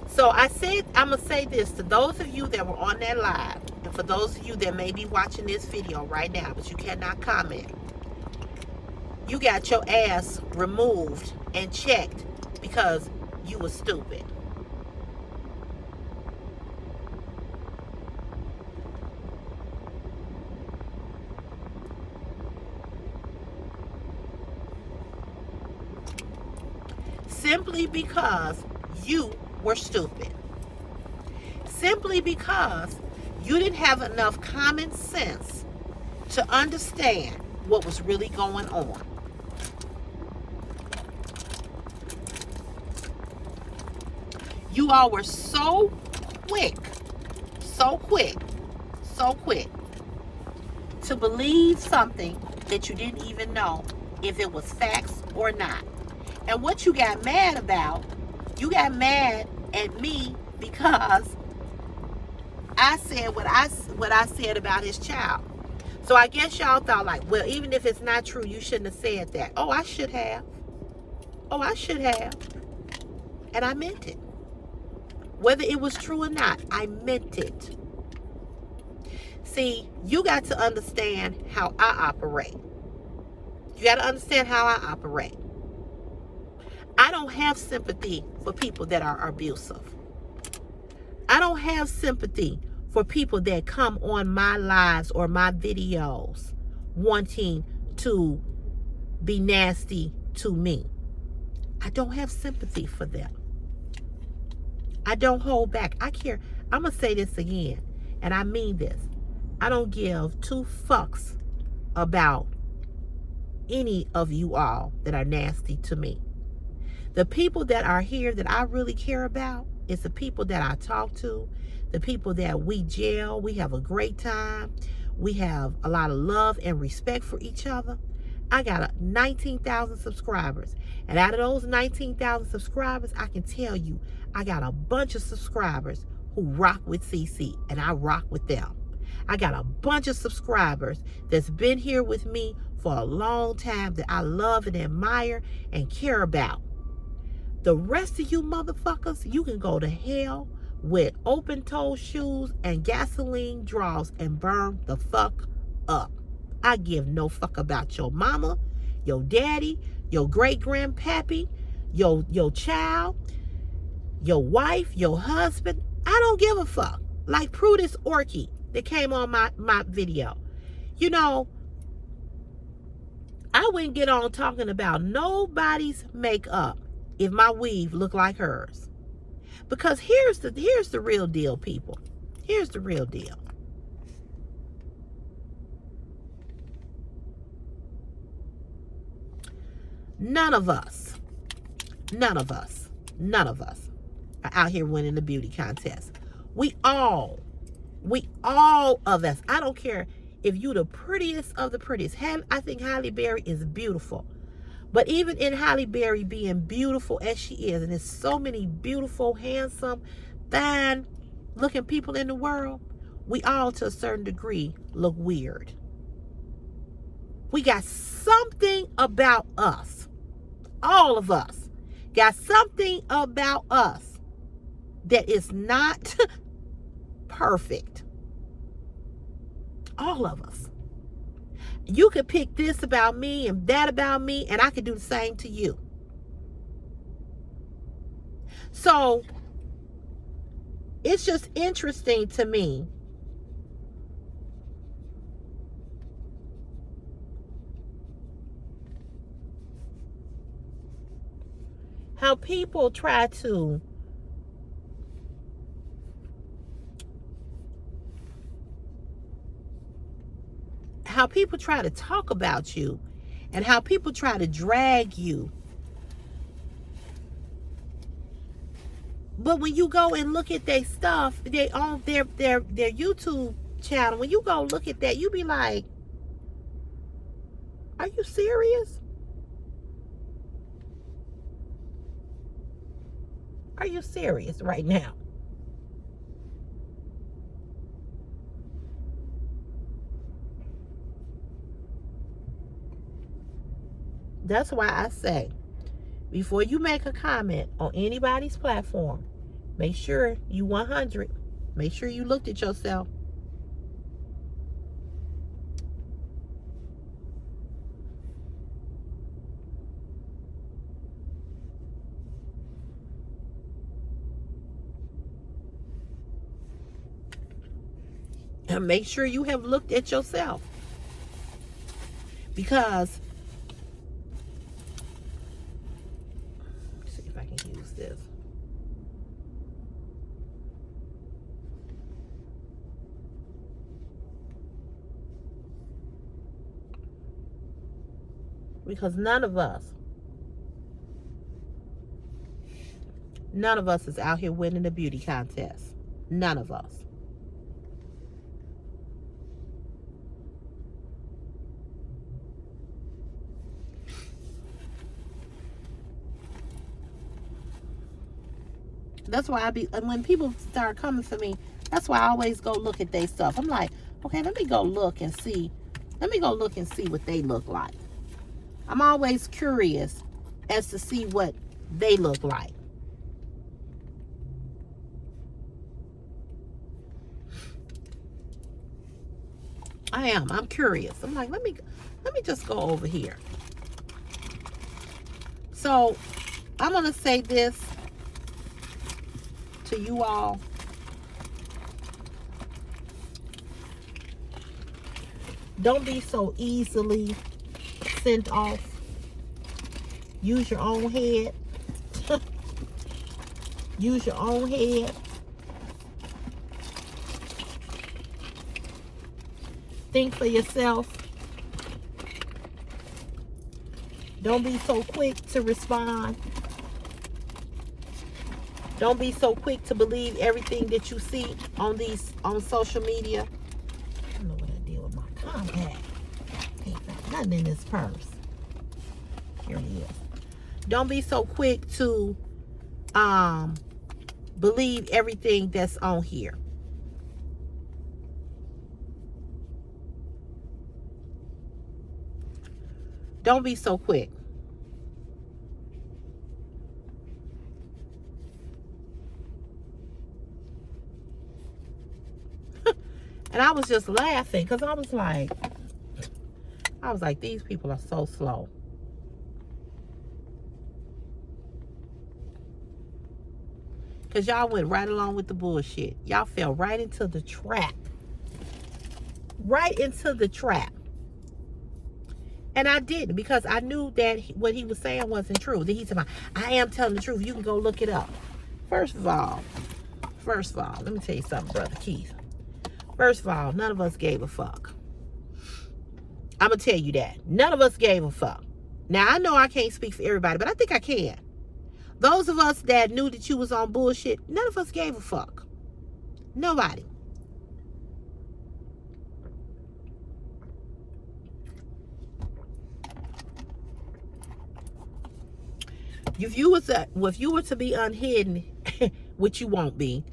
So I said, I'm going to say this to those of you that were on that live, and for those of you that may be watching this video right now, but you cannot comment. You got your ass removed and checked because you were stupid. Simply because you were stupid. Simply because you didn't have enough common sense to understand what was really going on. You all were so quick to believe something that you didn't even know if it was facts or not. And what you got mad about, you got mad at me because I said what I said about his child. So I guess y'all thought like, well, even if it's not true, you shouldn't have said that. Oh, I should have. And I meant it. Whether it was true or not, I meant it. See, you got to understand how I operate. You got to understand how I operate. I don't have sympathy for people that are abusive. I don't have sympathy for people that come on my lives or my videos wanting to be nasty to me. I don't have sympathy for them. I don't hold back. I care. I'm going to say this again, and I mean this. I don't give two fucks about any of you all that are nasty to me. The people that are here that I really care about is the people that I talk to, the people that we gel, we have a great time, we have a lot of love and respect for each other. I got 19,000 subscribers. And out of those 19,000 subscribers, I can tell you, I got a bunch of subscribers who rock with CC, and I rock with them. I got a bunch of subscribers that's been here with me for a long time that I love and admire and care about. The rest of you motherfuckers, you can go to hell with open-toe shoes and gasoline draws and burn the fuck up. I give no fuck about your mama, your daddy, your great-grandpappy, your child, your wife, your husband. I don't give a fuck. Like Prudence Orchid that came on my video. You know, I wouldn't get on talking about nobody's makeup if my weave looked like hers. Because here's the real deal, people. Here's the real deal. None of us are out here winning the beauty contest. We all of us, I don't care if you the prettiest of the prettiest. I think Halle Berry is beautiful. But even in Halle Berry being beautiful as she is, and there's so many beautiful, handsome, fine looking people in the world, we all to a certain degree look weird. We got something about us. All of us got something about us that is not perfect. All of us. You could pick this about me and that about me, and I could do the same to you. So it's just interesting to me how people try to talk about you, and how people try to drag you. But when you go and look at their stuff, they on their YouTube channel, when you go look at that, you be like, are you serious? Are you serious right now? That's why I say, before you make a comment on anybody's platform, make sure you 100. Make sure you looked at yourself. And make sure you have looked at yourself. Because, let's see if I can use this. Because none of us is out here winning a beauty contest. None of us. That's why when people start coming for me, that's why I always go look at their stuff. I'm like, okay, let me go look and see what they look like. I'm always curious as to see what they look like. I'm curious. I'm like, let me just go over here. So I'm gonna say this to you all. Don't be so easily sent off. Use your own head. Use your own head. Think for yourself. Don't be so quick to respond. Don't be so quick to believe everything that you see on social media. I don't know what I did with my compact. Can't find nothing in this purse. Here it is. Don't be so quick to believe everything that's on here. Don't be so quick. And I was just laughing because I was like, these people are so slow. Because y'all went right along with the bullshit. Y'all fell right into the trap. Right into the trap. And I didn't, because I knew that what he was saying wasn't true. That he said, I am telling the truth. You can go look it up. First of all, let me tell you something, Brother Keith. First of all, none of us gave a fuck. I'm going to tell you that. None of us gave a fuck. Now, I know I can't speak for everybody, but I think I can. Those of us that knew that you was on bullshit, none of us gave a fuck. Nobody. If you were to be unhidden, which you won't be,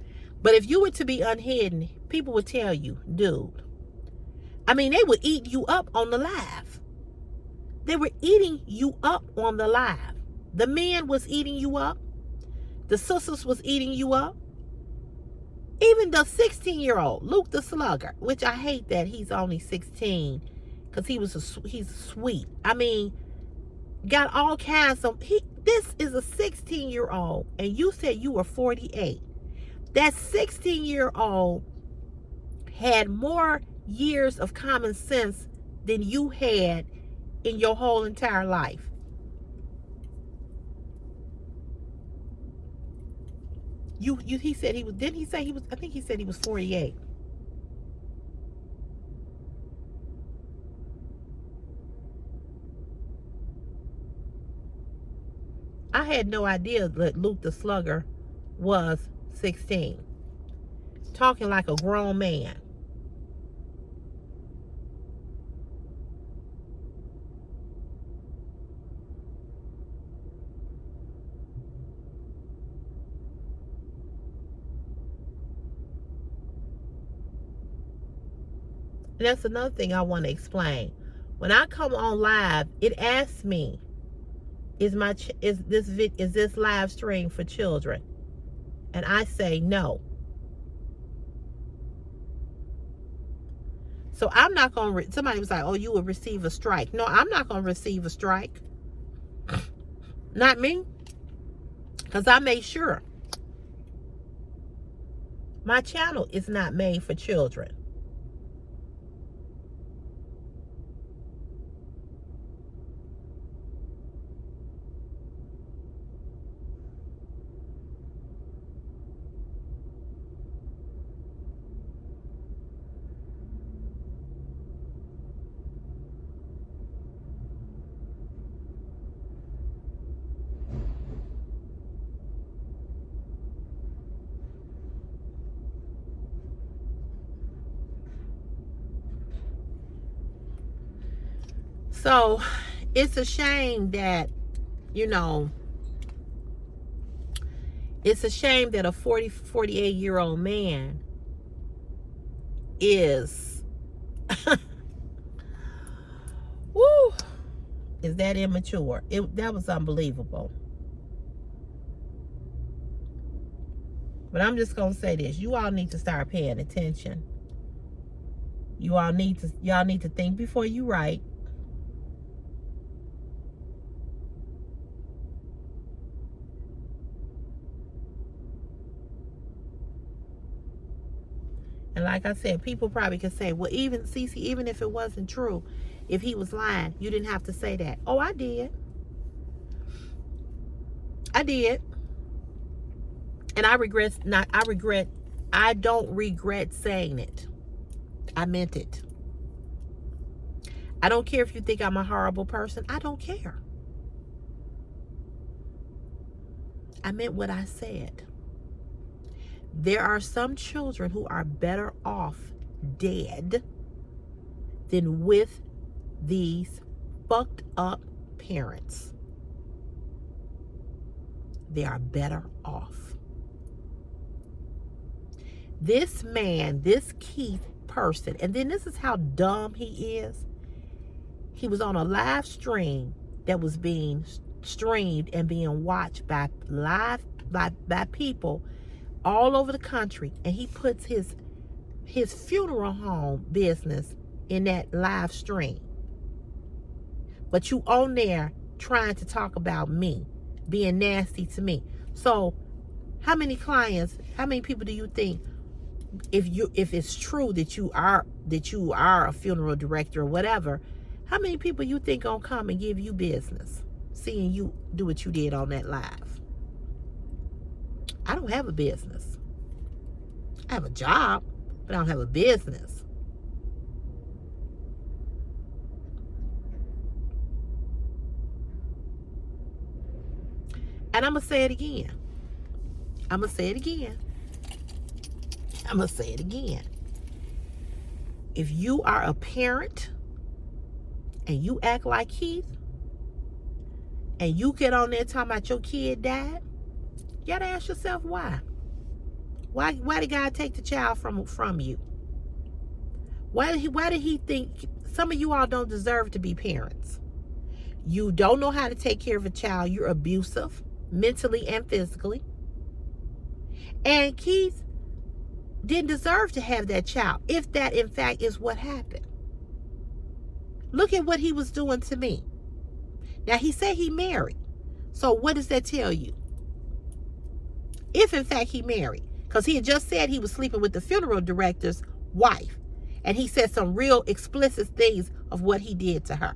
but if you were to be unhidden, people would tell you, dude. I mean, they would eat you up on the live. They were eating you up on the live. The men was eating you up. The sisters was eating you up. Even the 16-year-old, Luke the Slugger, which I hate that he's only 16 because he's sweet. I mean, got all kinds of, this is a 16-year-old, and you said you were 48. That 16-year-old had more years of common sense than you had in your whole entire life. He said he was, didn't he say he was, I think he said he was 48. I had no idea that Luke the Slugger was 16. Talking like a grown man. And that's another thing I want to explain. When I come on live, it asks me, is this live stream for children? And I say no. So I'm not going to, somebody was like, oh, you will receive a strike. No, I'm not going to receive a strike. Not me. Because I made sure my channel is not made for children. So it's a shame that, it's a shame that a 48-year-old man is, woo, is that immature. That was unbelievable. But I'm just going to say this. You all need to start paying attention. Y'all need to think before you write. And like I said, people probably could say, well, even Cece, even if it wasn't true, if he was lying, you didn't have to say that. Oh, I did. I did. And I don't regret saying it. I meant it. I don't care if you think I'm a horrible person. I don't care. I meant what I said. There are some children who are better off dead than with these fucked up parents. They are better off. This man, this Keith person, and then this is how dumb he is. He was on a live stream that was being streamed and being watched by people all over the country, and he puts his funeral home business in that live stream. But you on there trying to talk about me, being nasty to me. So how many people do you think, if it's true that you are a funeral director or whatever, how many people you think gonna come and give you business, seeing you do what you did on that live? I don't have a business. I have a job, but I don't have a business. And I'm going to say it again. I'm going to say it again. I'm going to say it again. If you are a parent and you act like Keith, and you get on there talking about your kid died, you got to ask yourself why. Why did God take the child from you? Why did he think some of you all don't deserve to be parents? You don't know how to take care of a child. You're abusive, mentally and physically. And Keith didn't deserve to have that child, if that in fact is what happened. Look at what he was doing to me. Now, he said he married. So what does that tell you? If in fact he married. Because he had just said he was sleeping with the funeral director's wife. And he said some real explicit things of what he did to her.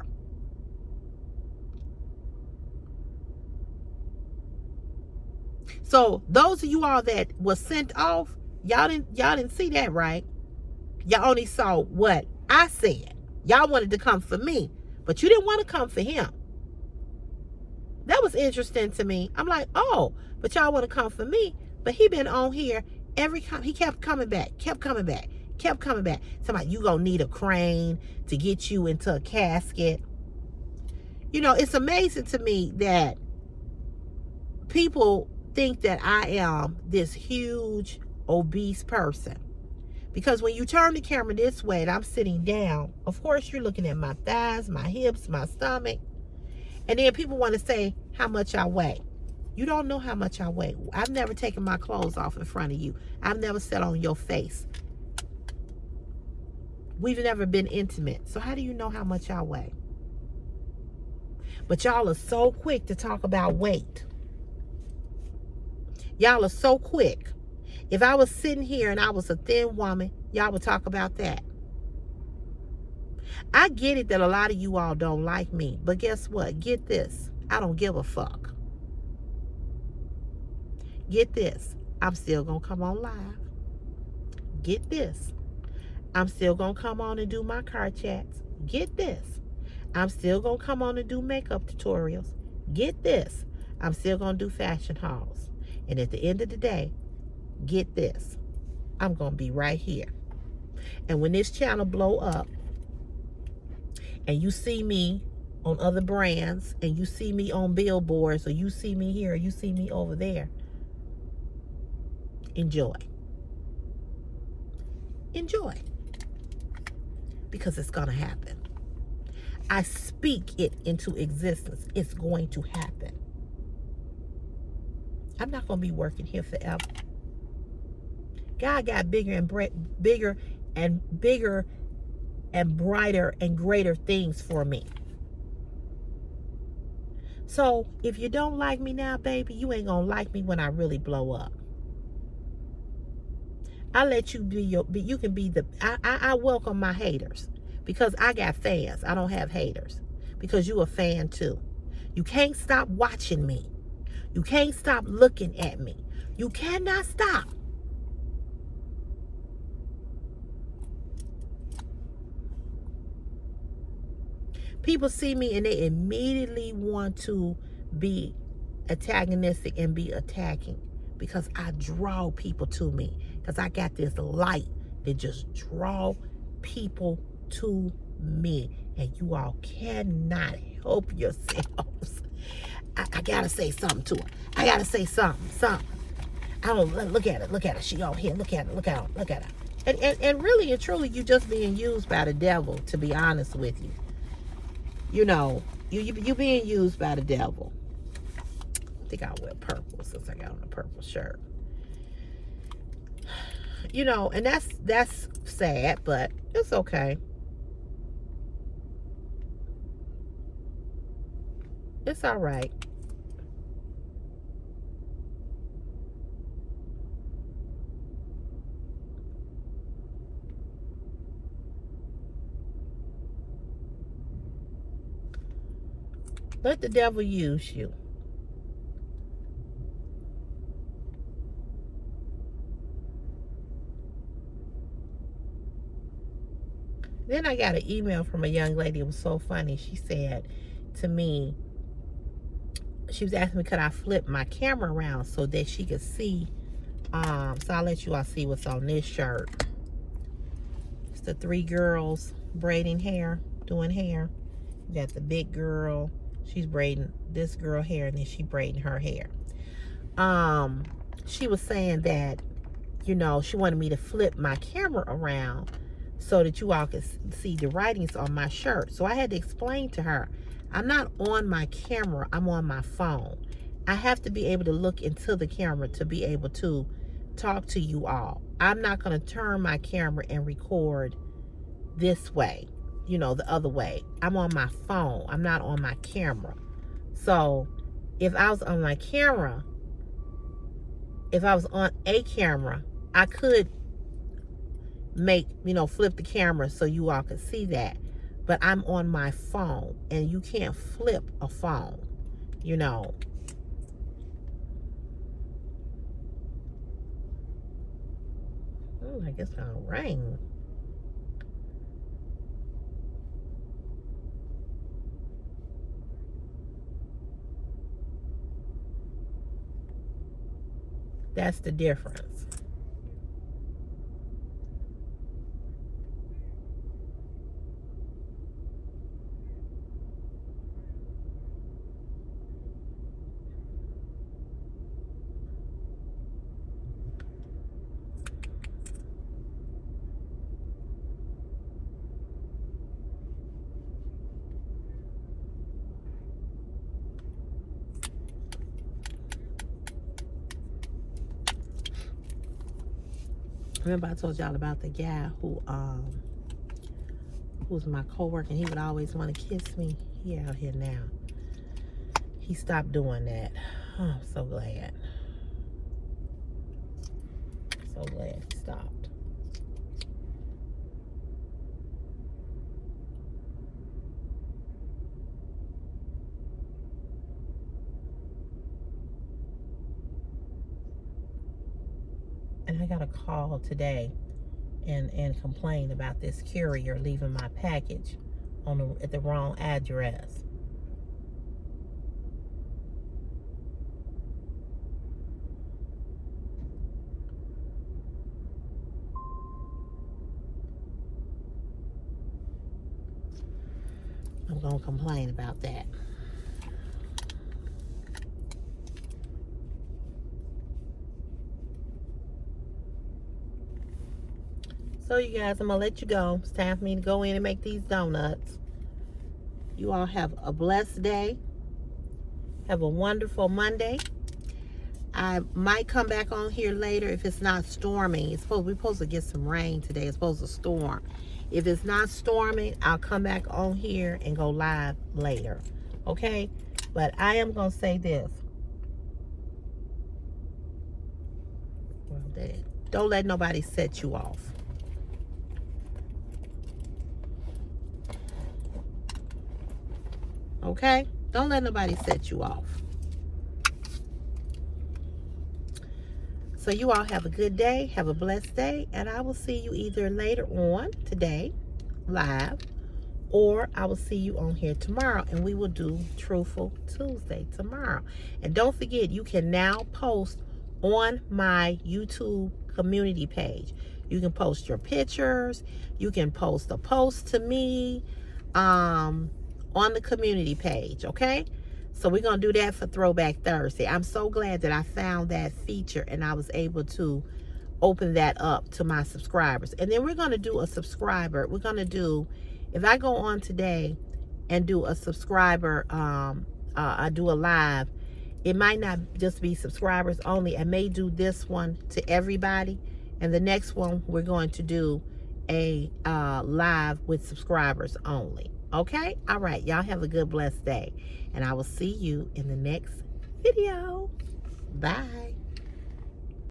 So those of you all that was sent off, y'all didn't see that, right? Y'all only saw what I said. Y'all wanted to come for me, but you didn't want to come for him. That was interesting to me. I'm like, oh, but y'all want to come for me, but he been on here he kept coming back. Somebody, you gonna need a crane to get you into a casket. You know, it's amazing to me that people think that I am this huge obese person. Because when you turn the camera this way and I'm sitting down, of course you're looking at my thighs, my hips, my stomach. And then people want to say how much I weigh. You don't know how much I weigh. I've never taken my clothes off in front of you. I've never sat on your face. We've never been intimate. So how do you know how much I weigh? But y'all are so quick to talk about weight. Y'all are so quick. If I was sitting here and I was a thin woman, y'all would talk about that. I get it that a lot of you all don't like me, but guess what? Get this. I don't give a fuck. Get this. I'm still going to come on live. Get this. I'm still going to come on and do my car chats. Get this. I'm still going to come on and do makeup tutorials. Get this. I'm still going to do fashion hauls. And at the end of the day, get this. I'm going to be right here. And when this channel blow up and you see me on other brands and you see me on billboards or you see me here or you see me over there, enjoy. Enjoy. Because it's going to happen. I speak it into existence. It's going to happen. I'm not going to be working here forever. God got bigger and bigger and brighter and greater things for me. So if you don't like me now, baby, you ain't going to like me when I really blow up. I let you be you can be I welcome my haters because I got fans. I don't have haters because you a fan too. You can't stop watching me. You can't stop looking at me. You cannot stop. People see me and they immediately want to be antagonistic and be attacking because I draw people to me. Because I got this light that just draw people to me. And you all cannot help yourselves. I gotta say something to her. I gotta say something. I don't look at her. She on here. Look at her. And really and truly, you just being used by the devil, to be honest with you. You know, you being used by the devil. I think I'll wear purple since I got on a purple shirt. You know, and that's sad, but it's okay. It's all right. Let the devil use you. Then I got an email from a young lady. It was so funny. She said to me, she was asking me, could I flip my camera around so that she could see? So I'll let you all see what's on this shirt. It's the 3 girls braiding hair, doing hair. You got the big girl. She's braiding this girl hair, and then she braiding her hair. She was saying that, you know, she wanted me to flip my camera around so that you all could see the writings on my shirt. So I had to explain to her, I'm not on my camera, I'm on my phone. I have to be able to look into the camera to be able to talk to you all. I'm not going to turn my camera and record this way, you know, the other way. I'm on my phone. I'm not on my camera. So if I was on my camera, if I was on a camera, I could make, you know, flip the camera so you all could see that. But I'm on my phone, and you can't flip a phone, you know. Like it's gonna rain. That's the difference. Remember I told y'all about the guy who was my coworker, and he would always want to kiss me. He out here now. He stopped doing that. Oh, I'm so glad. So glad he stopped. And I got a call today and complain about this courier leaving my package at the wrong address. I'm gonna complain about that. So you guys, I'm gonna let you go. It's time for me to go in and make these donuts. You all have a blessed day. Have a wonderful Monday. I might come back on here later if it's not storming. We're supposed to get some rain today. It's supposed to storm. If it's not storming, I'll come back on here and go live later. Okay? But I am gonna say this. Well, don't let nobody set you off. Okay? Don't let nobody set you off. So you all have a good day. Have a blessed day. And I will see you either later on today, live, or I will see you on here tomorrow. And we will do Truthful Tuesday tomorrow. And don't forget, you can now post on my YouTube community page. You can post your pictures. You can post a post to me on the community page, okay? So we're going to do that for Throwback Thursday. I'm so glad that I found that feature and I was able to open that up to my subscribers. And then we're going to do a subscriber. We're going to do, if I go on today and do a subscriber, I do a live, it might not just be subscribers only. I may do this one to everybody. And the next one, we're going to do a live with subscribers only. Okay? All right. Y'all have a good, blessed day. And I will see you in the next video. Bye.